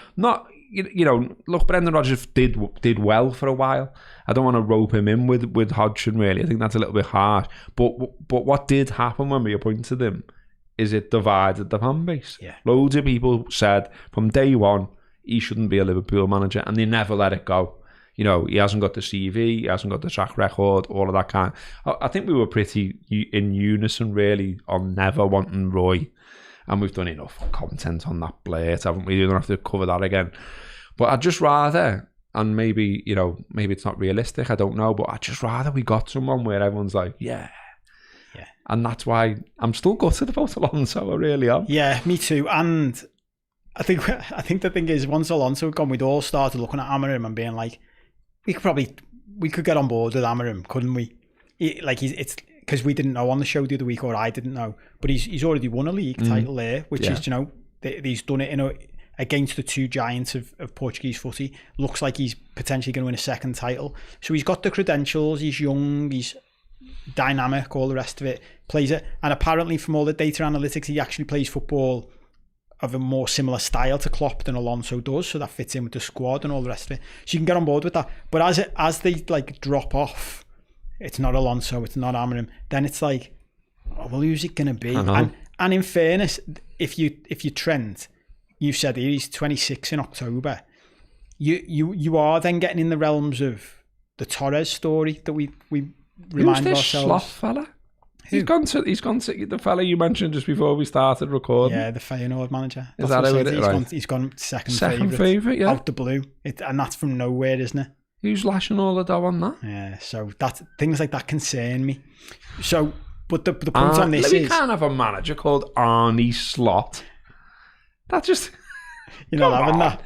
you know, look, Brendan Rodgers did well for a while. I don't want to rope him in with Hodgson, really. I think that's a little bit harsh. But what did happen when we appointed him is it divided the fan base. Yeah. Loads of people said from day one, he shouldn't be a Liverpool manager, and they never let it go. You know, he hasn't got the CV, he hasn't got the track record, all of that kind. I think we were pretty in unison, really, on never wanting Roy. And we've done enough content on that blade, haven't we? You don't have to cover that again. But I'd just rather, and maybe, you know, maybe it's not realistic, I don't know, but I'd just rather we got someone where everyone's like, yeah. And that's why I'm still gutted about Alonso, I really am. Yeah, me too. And I think the thing is, once Alonso had gone, we'd all started looking at Amorim and being like, we could get on board with Amorim, couldn't we? It's because we didn't know on the show the other week, or I didn't know, but he's already won a league title there, which is, you know, he's done it against the two giants of Portuguese footy. Looks like he's potentially going to win a second title. So he's got the credentials. He's young. He's dynamic. All the rest of it. Plays it, and apparently from all the data analytics, he actually plays football of a more similar style to Klopp than Alonso does, so that fits in with the squad and all the rest of it. So you can get on board with that. But as they like drop off, it's not Alonso, it's not Amorim, then it's like, oh, well, who's it going to be? And in fairness, if you Trent, you've said he's 26 in October, you are then getting in the realms of the Torres story that we reminded ourselves. Who's this sloth fella? He's gone to the fella you mentioned just before we started recording. Yeah, the Feyenoord manager. Is that who it is? He's gone second favourite, yeah. Out the blue. And that's from nowhere, isn't it? Who's lashing all the dough on that? Yeah, so things like that concern me. So, but the point on this is... We can't have a manager called Arnie Slot. That just... You're not having that.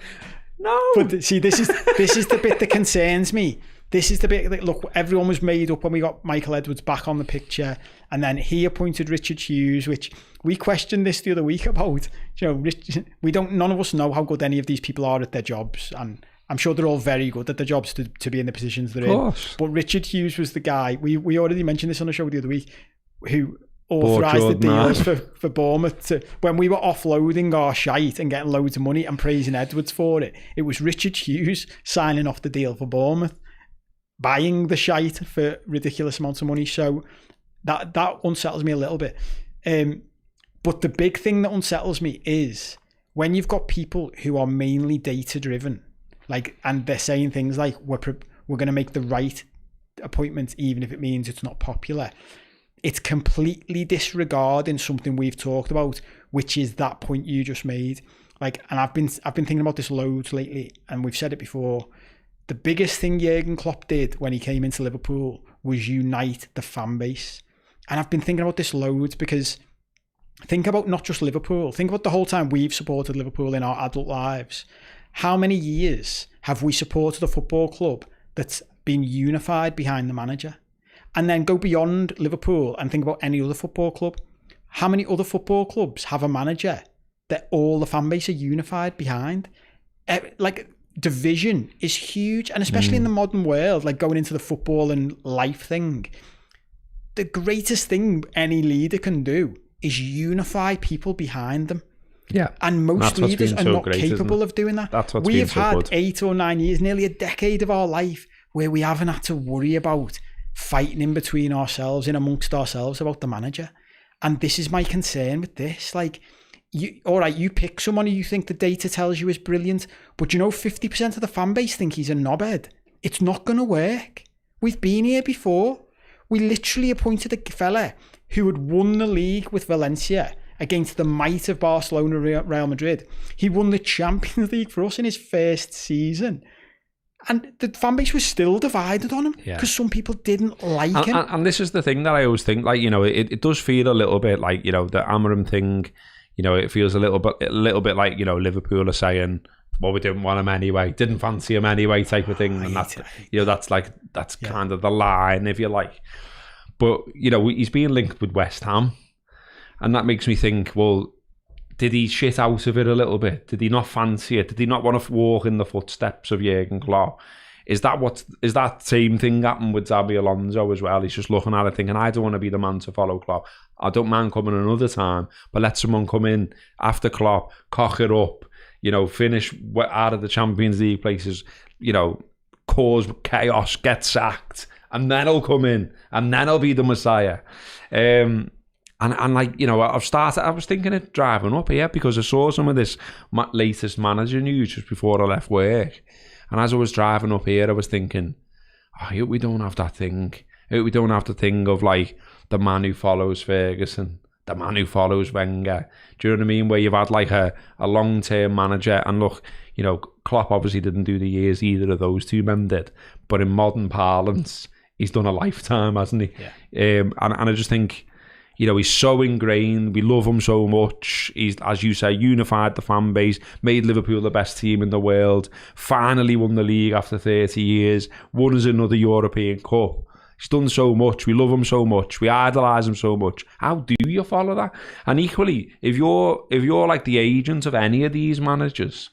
No. But see, this is the bit that concerns me. This is the bit that, look, everyone was made up when we got Michael Edwards back on the picture, and then he appointed Richard Hughes, which we questioned this the other week about. You know, none of us know how good any of these people are at their jobs, and I'm sure they're all very good at their jobs to be in the positions they're in. But Richard Hughes was the guy, we already mentioned this on the show the other week, who authorised the deals for Bournemouth. When we were offloading our shite and getting loads of money and praising Edwards for it, it was Richard Hughes signing off the deal for Bournemouth, buying the shite for ridiculous amounts of money. So that unsettles me a little bit. But the big thing that unsettles me is when you've got people who are mainly data driven, and they're saying things like, we're going to make the right appointment even if it means it's not popular. It's completely disregarding something we've talked about, which is that point you just made. And I've been thinking about this loads lately, and we've said it before. The biggest thing Jurgen Klopp did when he came into Liverpool was unite the fan base. And I've been thinking about this loads because think about not just Liverpool. Think about the whole time we've supported Liverpool in our adult lives. How many years have we supported a football club that's been unified behind the manager? And then go beyond Liverpool and think about any other football club. How many other football clubs have a manager that all the fan base are unified behind? Like, division is huge, and especially in the modern world, like going into the football and life thing, the greatest thing any leader can do is unify people behind them. Yeah, and most leaders are not capable of doing that. That's what's We've so had good. 8 or 9 years, nearly a decade of our life, where we haven't had to worry about fighting in between ourselves, in amongst ourselves, about the manager. And this is my concern with this. Like, you pick someone who you think the data tells you is brilliant, but 50% of the fan base think he's a knobhead. It's not going to work. We've been here before. We literally appointed a fella who had won the league with Valencia against the might of Barcelona, Real Madrid. He won the Champions League for us in his first season. And the fan base was still divided on him because some people didn't like him. And this is the thing that I always think, like, it does feel a little bit like, the Amorim thing, it feels a little bit like, Liverpool are saying, well, we didn't want him anyway, didn't fancy him anyway type of thing. And that's, that's kind of the line, if you like. But, he's being linked with West Ham. And that makes me think, well, did he shit out of it a little bit? Did he not fancy it? Did he not want to walk in the footsteps of Jurgen Klopp? Is that same thing happened with Xabi Alonso as well? He's just looking at it thinking, I don't want to be the man to follow Klopp. I don't mind coming another time, but let someone come in after Klopp, cock it up, finish out of the Champions League places, cause chaos, get sacked, and then he'll come in, and then he'll be the Messiah. And like, I was thinking of driving up here because I saw some of this latest manager news just before I left work. And as I was driving up here, I was thinking, I hope we don't have that thing. I hope we don't have the thing of like the man who follows Ferguson, the man who follows Wenger. Do you know what I mean? Where you've had like a long-term manager. And look, Klopp obviously didn't do the years either of those two men did. But in modern parlance, he's done a lifetime, hasn't he? Yeah. And I just think, he's so ingrained. We love him so much. He's, as you say, unified the fan base, made Liverpool the best team in the world, finally won the league after 30 years, won us another European Cup. He's done so much. We love him so much. We idolise him so much. How do you follow that? And equally, if you're like the agent of any of these managers,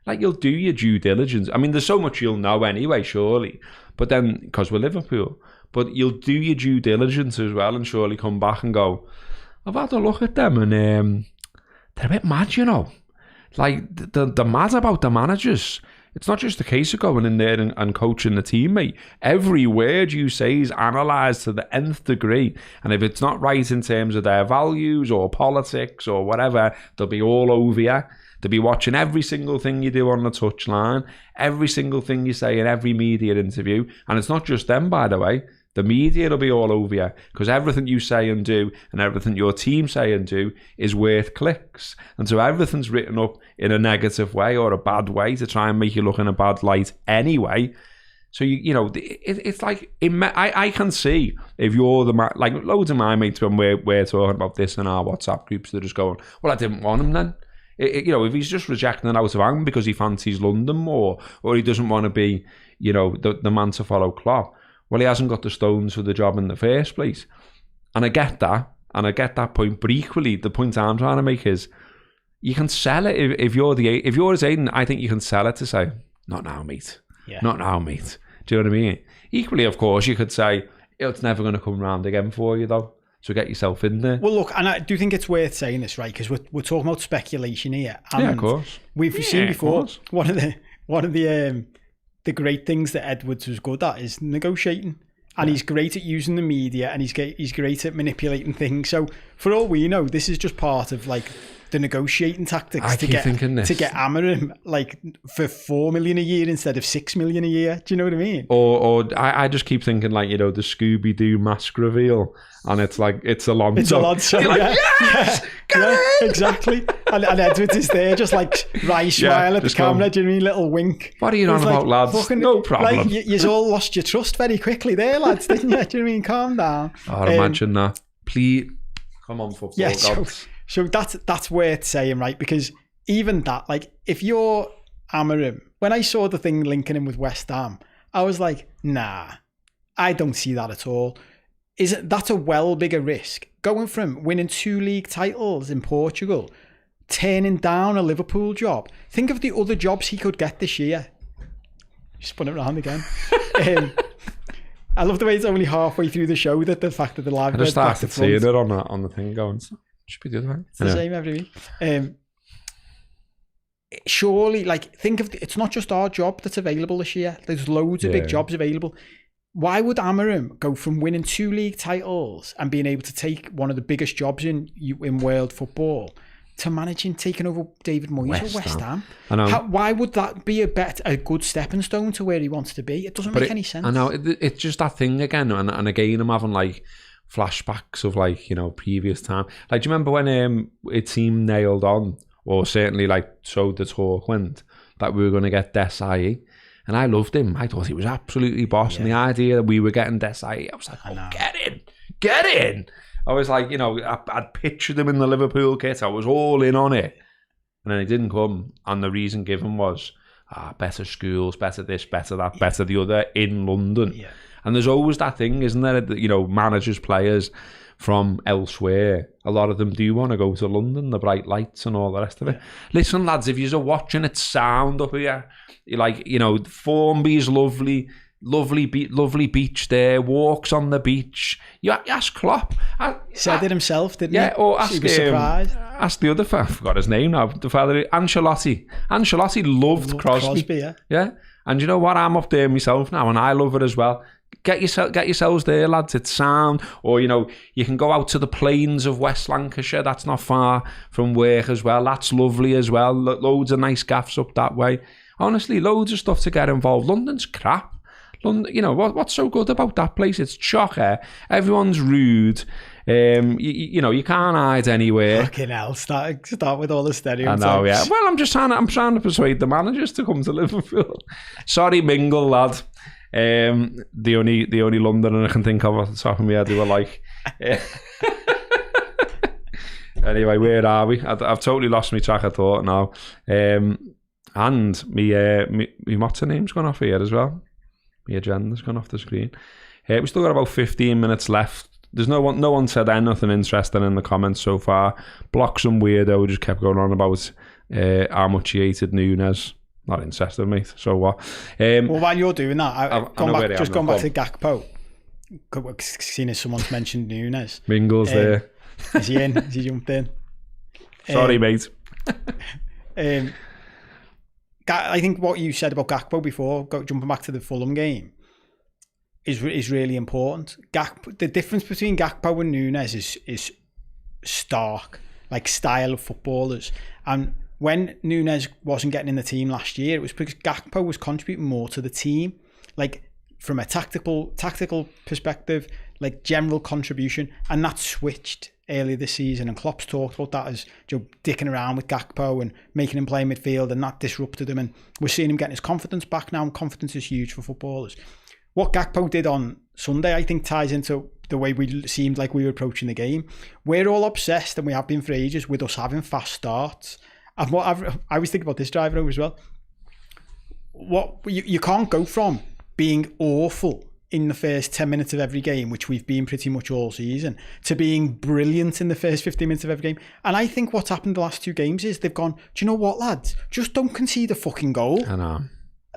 like, you'll do your due diligence. I mean, there's so much you'll know anyway, surely. But then, because we're Liverpool, but you'll do your due diligence as well and surely come back and go, I've had a look at them and they're a bit mad, Like, they're mad about the managers. It's not just a case of going in there and coaching the team, mate. Every word you say is analysed to the nth degree. And if it's not right in terms of their values or politics or whatever, they'll be all over you. They'll be watching every single thing you do on the touchline, every single thing you say in every media interview. And it's not just them, by the way. The media will be all over you because everything you say and do and everything your team say and do is worth clicks. And so everything's written up in a negative way or a bad way to try and make you look in a bad light anyway. So, it's like, I can see if you're the man, like loads of my mates when we're talking about this in our WhatsApp groups, they're just going, well, I didn't want him then. If he's just rejecting it out of anger because he fancies London more or he doesn't want to be, the man to follow Klopp. Well, he hasn't got the stones for the job in the first place. And I get that. And I get that point. But equally, the point I'm trying to make is you can sell it if you're his agent. I think you can sell it to say, not now, mate. Yeah. Not now, mate. Do you know what I mean? Equally, of course, you could say, it's never going to come round again for you, though. So get yourself in there. Well, look, and I do think it's worth saying this, right? Because we're talking about speculation here. And yeah, of course. We've seen before, one of the great things that Edwards was good at is negotiating. And he's great at using the media and he's great at manipulating things. So for all we know, this is just part of like the negotiating tactics to get Amorim like for 4 million a year instead of 6 million a year. Do you know what I mean? Or I just keep thinking like, the Scooby-Doo mask reveal and it's like, it's Alonso. It's Alonso, you're like, yes! Yeah, exactly. And Edwards is there just like wry smile at the camera. Do you know what I mean? Little wink. What are you on about, lads? No problem. Like, you all lost your trust very quickly there, lads, didn't you? Do you know what I mean? Calm down. Oh, imagine that. Please. Come on, football Yeah, gods. so that's worth saying, right? Because even that, like, if you're Amorim, when I saw the thing linking him with West Ham, I was like, nah, I don't see that at all. That's a well bigger risk. Going from winning 2 league titles in Portugal, turning down a Liverpool job. Think of the other jobs he could get this year. Spun it around again. I love the way it's only halfway through the show that the fact that the live. I just started seeing it on the thing going. Should be the other way. It's the same every week. Surely, like, think of it's not just our job that's available this year. There's loads of big jobs available. Why would Amorim go from winning 2 league titles and being able to take one of the biggest jobs in world football to managing taking over David Moyes at West Ham? I know. Why would that be a good stepping stone to where he wants to be? It doesn't make any sense. I know. It's just that thing again. And again, I'm having like flashbacks of like, you know, previous time. Like, do you remember when it seemed nailed on, or certainly like so the talk went, that we were going to get Desai? And I loved him. I thought he was absolutely boss. Yeah. And the idea that we were getting Desai, I was like, oh, get in. I was like, you know, I'd pictured him in the Liverpool kit. I was all in on it. And then he didn't come. And the reason given was, better schools, better this, better that, better the other in London. Yeah. And there's always that thing, isn't there? That, you know, managers, players from elsewhere, a lot of them do want to go to London, the bright lights and all the rest of it. Listen, lads, if you're watching it sound up here, like, you know, Formby's lovely beach there, walks on the beach. You ask Klopp. He said it himself, didn't he? Yeah, or ask, he was surprised. Ask the other I forgot his name now, the father, Ancelotti. Ancelotti loved Crosby. Yeah. And you know what? I'm up there myself now, and I love it as well. Get yourselves there, lads. It's sound. Or, you know, you can go out to the plains of West Lancashire. That's not far from work as well. That's lovely as well. Loads of nice gaffs up that way. Honestly, loads of stuff to get involved. London's crap. London, you know, what's so good about that place? It's chocker. Everyone's rude. You know, you can't hide anywhere. Fucking hell, start with all the stereotypes. I know, yeah. Well, I'm trying to persuade the managers to come to Liverpool. Sorry, Mingle, lad. The only Londoner I can think of off the top of my head who were like. Anyway, where are we? I've totally lost my track of thought now. And me what's her name's gone off here as well. My agenda's gone off the screen. We still got about 15 minutes left. There's no one said anything interesting in the comments so far. Block some weirdo just kept going on about how much he hated Núñez. Not interested, mate. So what? Well, while you're doing that, going back to Gakpo. Seeing as someone's mentioned Núñez. Mingle's there. Is he in? Has he jumped in? Sorry, mate. I think what you said about Gakpo before, jumping back to the Fulham game, is really important. The difference between Gakpo and Núñez is stark, like style of footballers. And when Núñez wasn't getting in the team last year, it was because Gakpo was contributing more to the team, like from a tactical perspective, like general contribution, and that switched earlier this season, and Klopp's talked about that as, you know, dicking around with Gakpo and making him play midfield, and that disrupted him, and we're seeing him getting his confidence back now, and confidence is huge for footballers. What Gakpo did on Sunday, I think, ties into the way we seemed like we were approaching the game. We're all obsessed, and we have been for ages, with us having fast starts. And I was thinking about this driving over as well. You can't go from being awful in the first 10 minutes of every game, which we've been pretty much all season, to being brilliant in the first 15 minutes of every game. And I think what's happened the last 2 games is they've gone, do you know what, lads? Just don't concede a fucking goal. I know.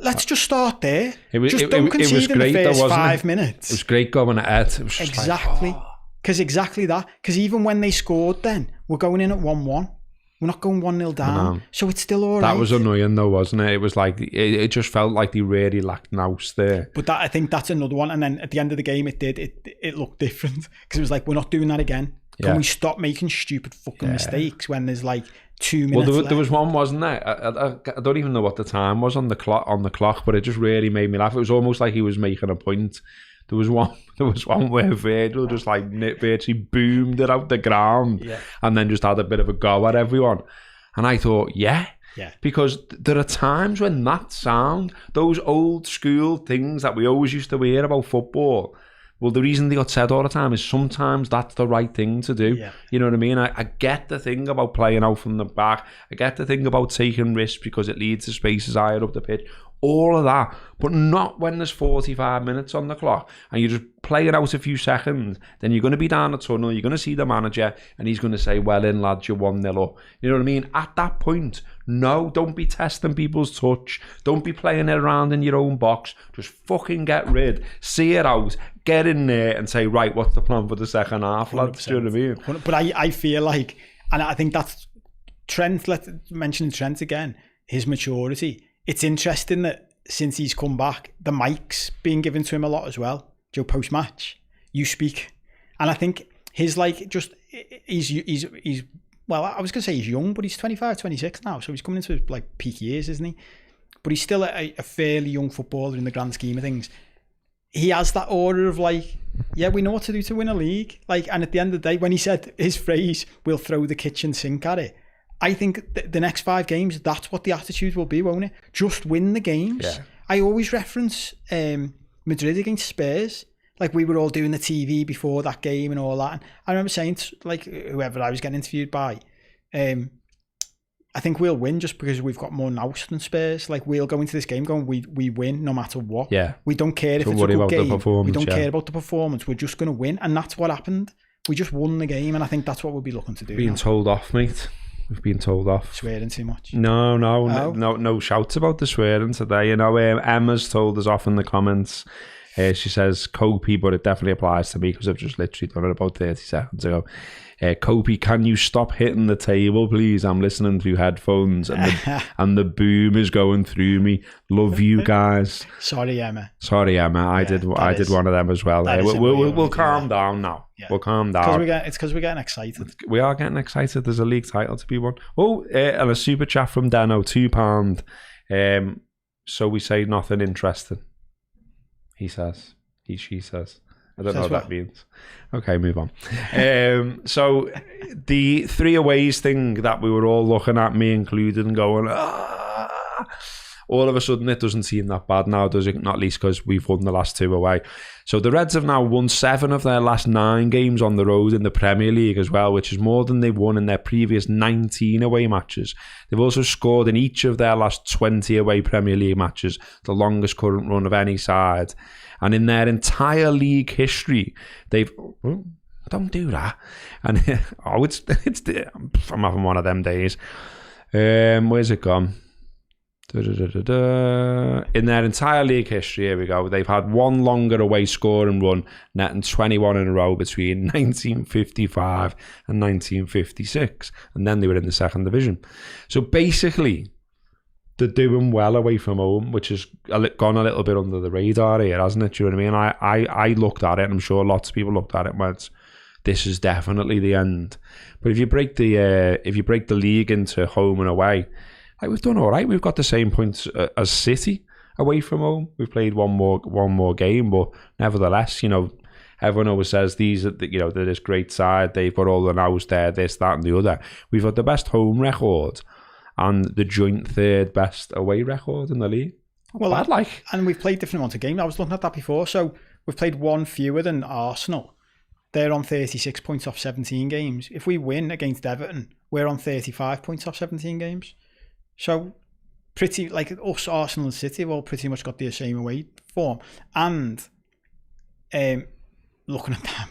Let's just start there. Don't concede in the first 5 minutes. It was great going ahead. It was just exactly. Because exactly that. Because even when they scored then, we're going in at 1-1. We're not going 1-0 down. So it's still all right. That was annoying though, wasn't it? It was like, it just felt like they really lacked nous there. But I think that's another one. And then at the end of the game, it looked different. Because it was like, we're not doing that again. Can we stop making stupid fucking mistakes when there's like 2 minutes left? There was one, wasn't there? I don't even know what the time was on the clock, but it just really made me laugh. It was almost like he was making a point. There was one where Virgil just like virtually boomed it out the ground and then just had a bit of a go at everyone. And I thought, because there are times when that sound, those old school things that we always used to hear about football, Well, the reason they got said all the time is sometimes that's the right thing to do. Yeah. You know what I mean? I get the thing about playing out from the back. I get the thing about taking risks because it leads to spaces higher up the pitch. All of that, but not when there's 45 minutes on the clock and you're just playing out a few seconds. Then you're going to be down the tunnel, you're going to see the manager and he's going to say, well in lads, you're 1-0 up. You know what I mean? At that point, no, don't be testing people's touch. Don't be playing it around in your own box. Just fucking get rid, see it out, get in there and say, right, what's the plan for the second half, lads? Do you know what I mean? But I feel like, and I think that's Trent, mentioning Trent again, his maturity. It's interesting that since he's come back, the mic's being given to him a lot as well. Joe, post-match, you speak. And I think his he's well, I was going to say he's young, but he's 25, 26 now. So he's coming into his peak years, isn't he? But he's still a fairly young footballer in the grand scheme of things. He has that aura of yeah, we know what to do to win a league. And at the end of the day, when he said his phrase, we'll throw the kitchen sink at it, I think the next 5 games, that's what the attitude will be, won't it? Just win the games. Yeah. I always reference Madrid against Spurs. We were all doing the TV before that game and all that. And I remember saying to, whoever I was getting interviewed by, I think we'll win just because we've got more nous than Spurs. We'll go into this game going, we win no matter what. Yeah. We don't care if it's a good game. We don't care about the performance. We're just going to win. And that's what happened. We just won the game. And I think that's what we'll be looking to do. Being told off, mate. We've been told off. Swearing too much. No shouts about the swearing today. You know, Emma's told us off in the comments. She says Kopi, but it definitely applies to me because I've just literally done it about 30 seconds ago. Kopi, can you stop hitting the table, please? I'm listening through headphones and the boom is going through me. Love you guys. Sorry, Emma. I did one of them as well. We'll calm down now. Yeah. We'll calm down. It's because we're getting excited. We are getting excited. There's a league title to be won. Oh, and a super chat from Dano, £2. So we say nothing interesting. He says. She says. I don't know what that means. Okay, move on. So the 3 aways thing that we were all looking at, me included, and going, all of a sudden it doesn't seem that bad now, does it? Not least because we've won the last 2 away. So the Reds have now won 7 of their last 9 games on the road in the Premier League as well, which is more than they've won in their previous 19 away matches. They've also scored in each of their last 20 away Premier League matches, the longest current run of any side. And in their entire league history, they've... Oh, don't do that. And I'm having one of them days. Where's it gone? In their entire league history, here we go, they've had 1 longer away scoring run, netting 21 in a row between 1955 and 1956, and then they were in the 2nd division. So basically, they're doing well away from home, which has gone a little bit under the radar here, hasn't it? Do you know what I mean? I looked at it, and I'm sure lots of people looked at it and went, this is definitely the end. But if you break the league into home and away, we've done all right. We've got the same points as City away from home. We've played one more game, but nevertheless, everyone always says they're this great side. They've got all the nows there, this, that, and the other. We've got the best home record and the joint 3rd best away record in the league. And we've played different amounts of games. I was looking at that before. So we've played 1 fewer than Arsenal. They're on 36 points off 17 games. If we win against Everton, we're on 35 points off 17 games. So pretty, us, Arsenal and City have all pretty much got the same away form. And looking at that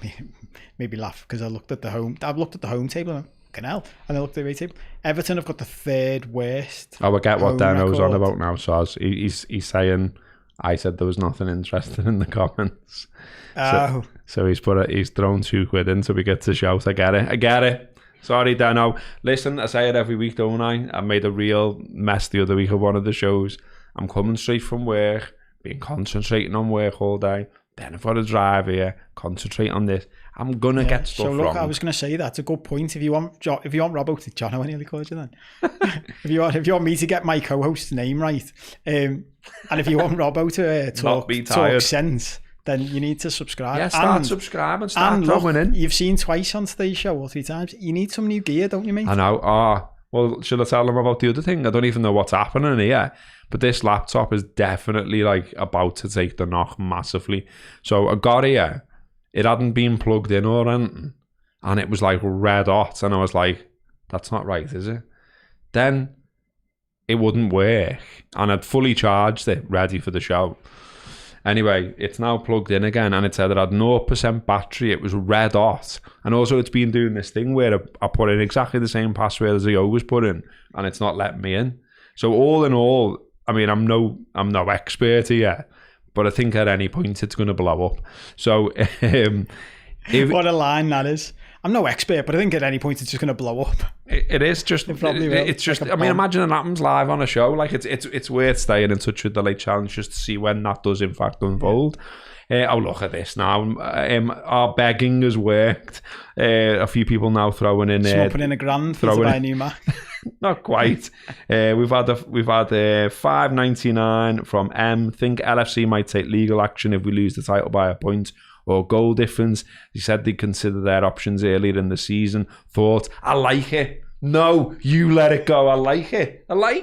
made me laugh because I've looked at the home table and hell, and I looked at the away table. Everton have got the 3rd worst. I get what Dano's on about now, Soz. He's saying I said there was nothing interesting in the comments. Oh. So he's thrown £2 in so we get to shout. I get it. Sorry, Dano. Listen, I say it every week, don't I? I made a real mess the other week of one of the shows. I'm coming straight from work, been concentrating on work all day. Then I've got to drive here, concentrate on this. I'm gonna get stuff wrong. So look, I was gonna say that's a good point. If you want Robbo to John, I nearly called you then. if you want me to get my co-host's name right, and if you want Robbo to talk sense, then you need to subscribe. Yeah, start subscribing, start throwing in. You've seen twice on today's show or 3 times. You need some new gear, don't you, mate? I know. Well, should I tell them about the other thing? I don't even know what's happening here. But this laptop is definitely about to take the knock massively. So I got here it hadn't been plugged in or anything, and it was like red hot, and I was like, that's not right, is it? Then it wouldn't work, and I'd fully charged it, ready for the show. Anyway, it's now plugged in again, and it said it had 0% battery. It was red hot, and also it's been doing this thing where I put in exactly the same password as I always put in, and it's not letting me in. So all in all, I mean, I'm no expert here, but I think at any point it's going to blow up. So what a line that is. I'm no expert, but I think at any point it's just going to blow up. It is just. It's just. Like I mean, imagine it happens live on a show. Like it's worth staying in touch with the late challenge just to see when that does in fact unfold. Oh, look at this now. Our begging has worked. A few people now throwing in. Someone put in £1,000 for to buy a new Mac. Not quite. We've had $5.99 from M. Think LFC might take legal action if we lose the title by a point or goal difference. He said they'd consider their options earlier in the season. Thought, I like it. No, you let it go. I like it. Why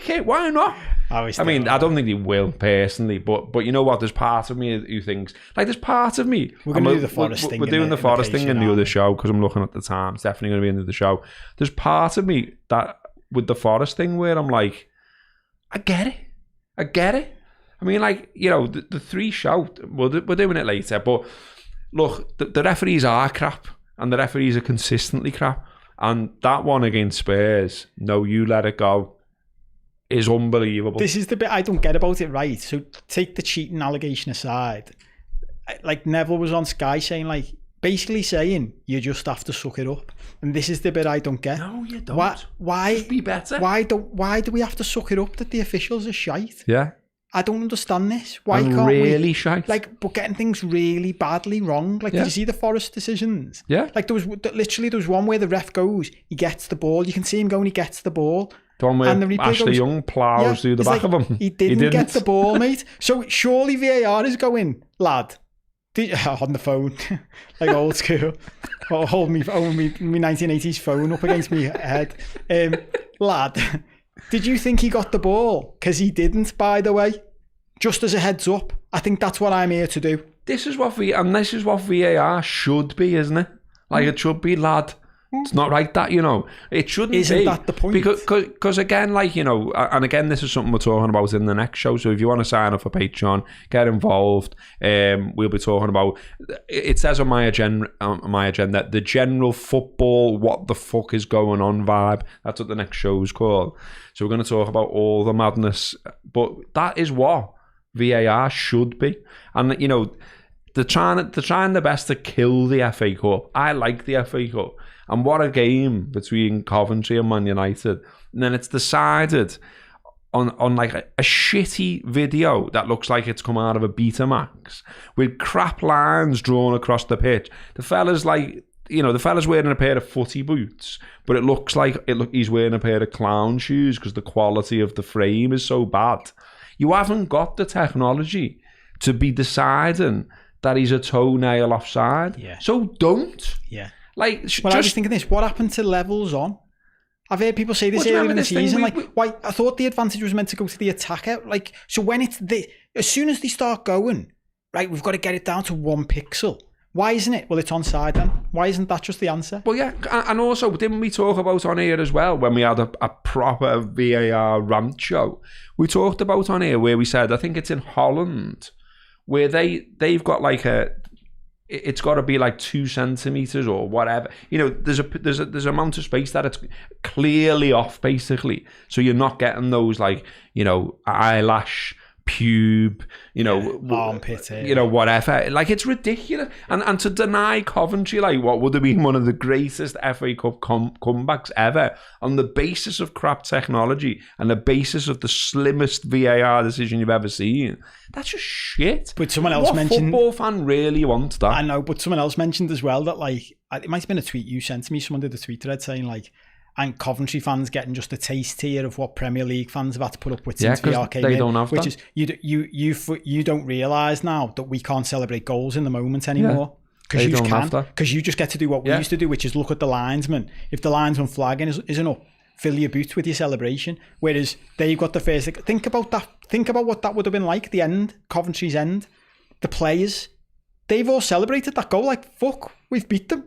not? I mean, I don't think he will personally, but you know what? There's part of me who thinks, like, there's part of me. We're going to do the Forest thing. We're doing the Forest thing in the other show because I'm looking at the time. It's definitely going to be in the other show. There's part of me that with the Forest thing where I'm like, I get it. I mean, like, you know, the three shout. We're doing it later, but look, the referees are crap, and the referees are consistently crap. And that one against Spurs, no, you let it go, is unbelievable. This is the bit I don't get about it, right? So take the cheating allegation aside. Like Neville was on Sky saying, like, basically saying, you just have to suck it up. And this is the bit I don't get. No, you don't. Why? Just be better. Why do we have to suck it up that the officials are shite? Yeah. I don't understand this. Why and can't really we? Shite. Like, but getting things really badly wrong. Like, did you see the Forest decisions? Yeah. Like, there was one where the ref goes, he gets the ball. You can see him going, he gets the ball. The one where Ashley Young plows through the back of him. He didn't get the ball, mate. So surely VAR is going, lad, on the phone, like old school. Hold me 1980s phone up against me head. Lad, did you think he got the ball? Because he didn't, by the way. Just as a heads up. I think that's what I'm here to do. This is what VAR should be, isn't it? Like, it should be, lad. It's not right that, you know. It shouldn't Isn't be. that the point? Because again, like, you know, and again, this is something we're talking about in the next show. So if you want to sign up for Patreon, get involved. We'll be talking about, it says on my agenda, the general football, what the fuck is going on vibe. That's what the next show's called. So we're going to talk about all the madness. But that is what VAR should be. And, you know, they're trying their best to kill the FA Cup. I like the FA Cup. And what a game between Coventry and Man United. And then it's decided on like a shitty video that looks like it's come out of a Betamax with crap lines drawn across the pitch. The fella's like, you know, the fella's wearing a pair of footy boots, but it looks like he's wearing a pair of clown shoes because the quality of the frame is so bad. You haven't got the technology to be deciding that he's a toenail offside. Yeah. So don't. Yeah. Like, I was thinking this. What happened to levels on? I've heard people say this earlier in the season. Why? I thought the advantage was meant to go to the attacker. Like, so when it's as soon as they start going, right, we've got to get it down to 1 pixel. Why isn't it? Well, it's onside then. Why isn't that just the answer? Well, yeah, and also, didn't we talk about on here as well when we had a proper VAR rant show? We talked about on here where we said, I think it's in Holland, where they've got like it's got to be like 2 centimeters or whatever. You know, there's an amount of space that it's clearly off, basically. So you're not getting those, like, you know, eyelash, pube, you know, armpit, you know, whatever. Like, it's ridiculous. And to deny Coventry, like, what would have been one of the greatest FA Cup comebacks ever on the basis of crap technology and the basis of the slimmest VAR decision you've ever seen. That's just shit. But someone else mentioned... What football fan really wants that? I know, but someone else mentioned as well that, like, it might have been a tweet you sent to me. Someone did a tweet thread saying, like, and Coventry fans getting just a taste here of what Premier League fans have had to put up with since VR came in. Don't have which that. Is you don't realise now that we can't celebrate goals in the moment anymore. Because you can. Because you just get to do what we used to do, which is look at the linesman. If the linesman flagging isn't up, fill your boots with your celebration. Whereas they've got the first. Think about that. Think about what that would have been like. The end, Coventry's end. The players they've all celebrated that goal like, fuck, we've beat them.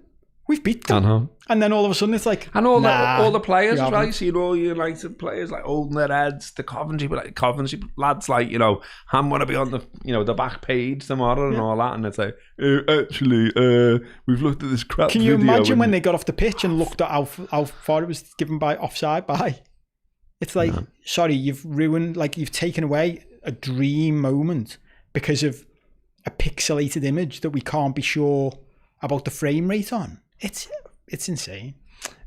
We've beat them. Uh-huh. And then all of a sudden it's like, and all nah, the players as well. haven't. You see all United players like holding their heads. The Coventry lads like, I'm going to be on the the back page tomorrow and all that. And it's like, actually, we've looked at this crap. Can you imagine when they got off the pitch and looked at how far it was given by offside by? It's like, sorry, you've ruined, like you've taken away a dream moment because of a pixelated image that we can't be sure about the frame rate on. It's insane.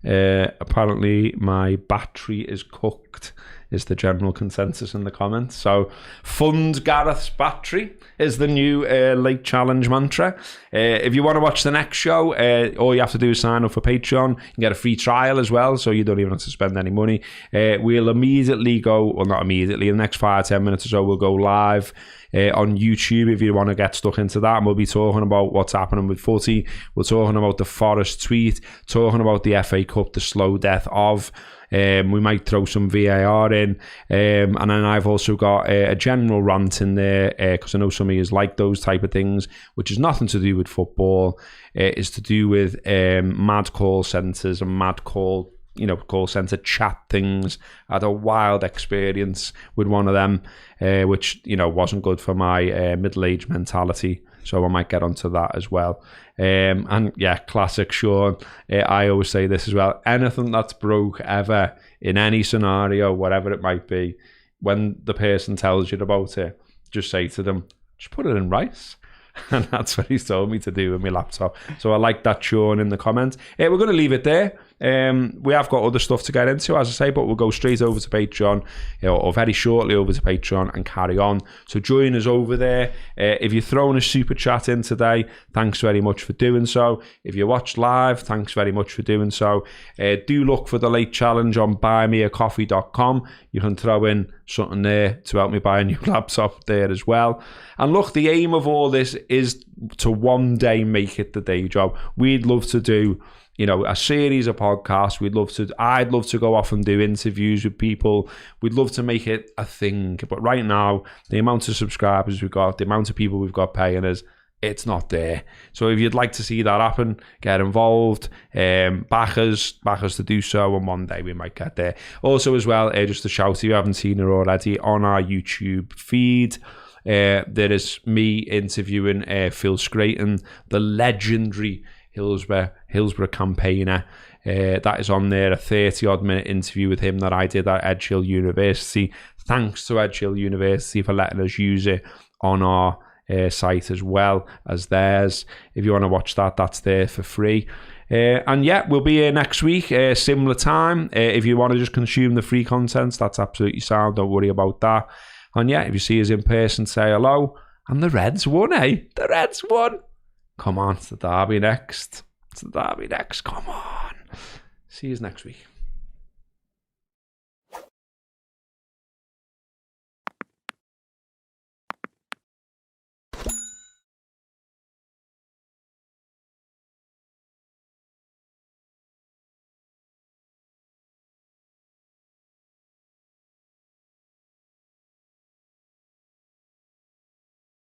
Apparently my battery is cooked is the general consensus in the comments. So fund Gareth's battery is the new late challenge mantra. If you want to watch the next show, all you have to do is sign up for Patreon. You can get a free trial as well, so you don't even have to spend any money. We'll immediately go, well, not immediately, in the next 5-10 minutes or so, we'll go live on YouTube if you want to get stuck into that. And we'll be talking about what's happening with footy. We're talking about the Forest tweet, talking about the FA Cup, the slow death of. We might throw some VAR in, and then I've also got a general rant in there because I know some of you like those type of things, which is nothing to do with football. It's to do with mad call centres and mad call centre chat things. I had a wild experience with one of them, which wasn't good for my middle-aged mentality. So I might get onto that as well. And yeah, classic Sean. I always say this as well. Anything that's broke ever in any scenario, whatever it might be, when the person tells you about it, just say to them, just put it in rice. And that's what he's told me to do with my laptop. So I like that, Sean, in the comments. We're going to leave it there. We have got other stuff to get into, as I say, but we'll go straight over to Patreon, or very shortly over to Patreon, and carry on. So join us over there. If you're throwing a super chat in today, thanks very much for doing so. If you watched live, thanks very much for doing so. Do look for the late challenge on buymeacoffee.com. You can throw in something there to help me buy a new laptop there as well. And look, the aim of all this is to one day make it the day job. We'd love to do a series of podcasts. I'd love to go off and do interviews with people. We'd love to make it a thing. But right now, the amount of subscribers we've got, the amount of people we've got paying us, it's not there. So if you'd like to see that happen, get involved, back us to do so, and one day we might get there. Also as well, just a shout, if you haven't seen it already, on our YouTube feed, there is me interviewing Phil Scraton, the legendary Hillsborough campaigner. That is on there, a 30-odd minute interview with him that I did at Edge Hill University. Thanks to Edge Hill University for letting us use it on our site as well as theirs. If you want to watch that, that's there for free. And yeah, we'll be here next week, similar time. If you want to just consume the free content, that's absolutely sound. Don't worry about that. And yeah, if you see us in person, say hello. And the Reds won, eh? The Reds won. Come on, it's the derby next. Come on. See you next week.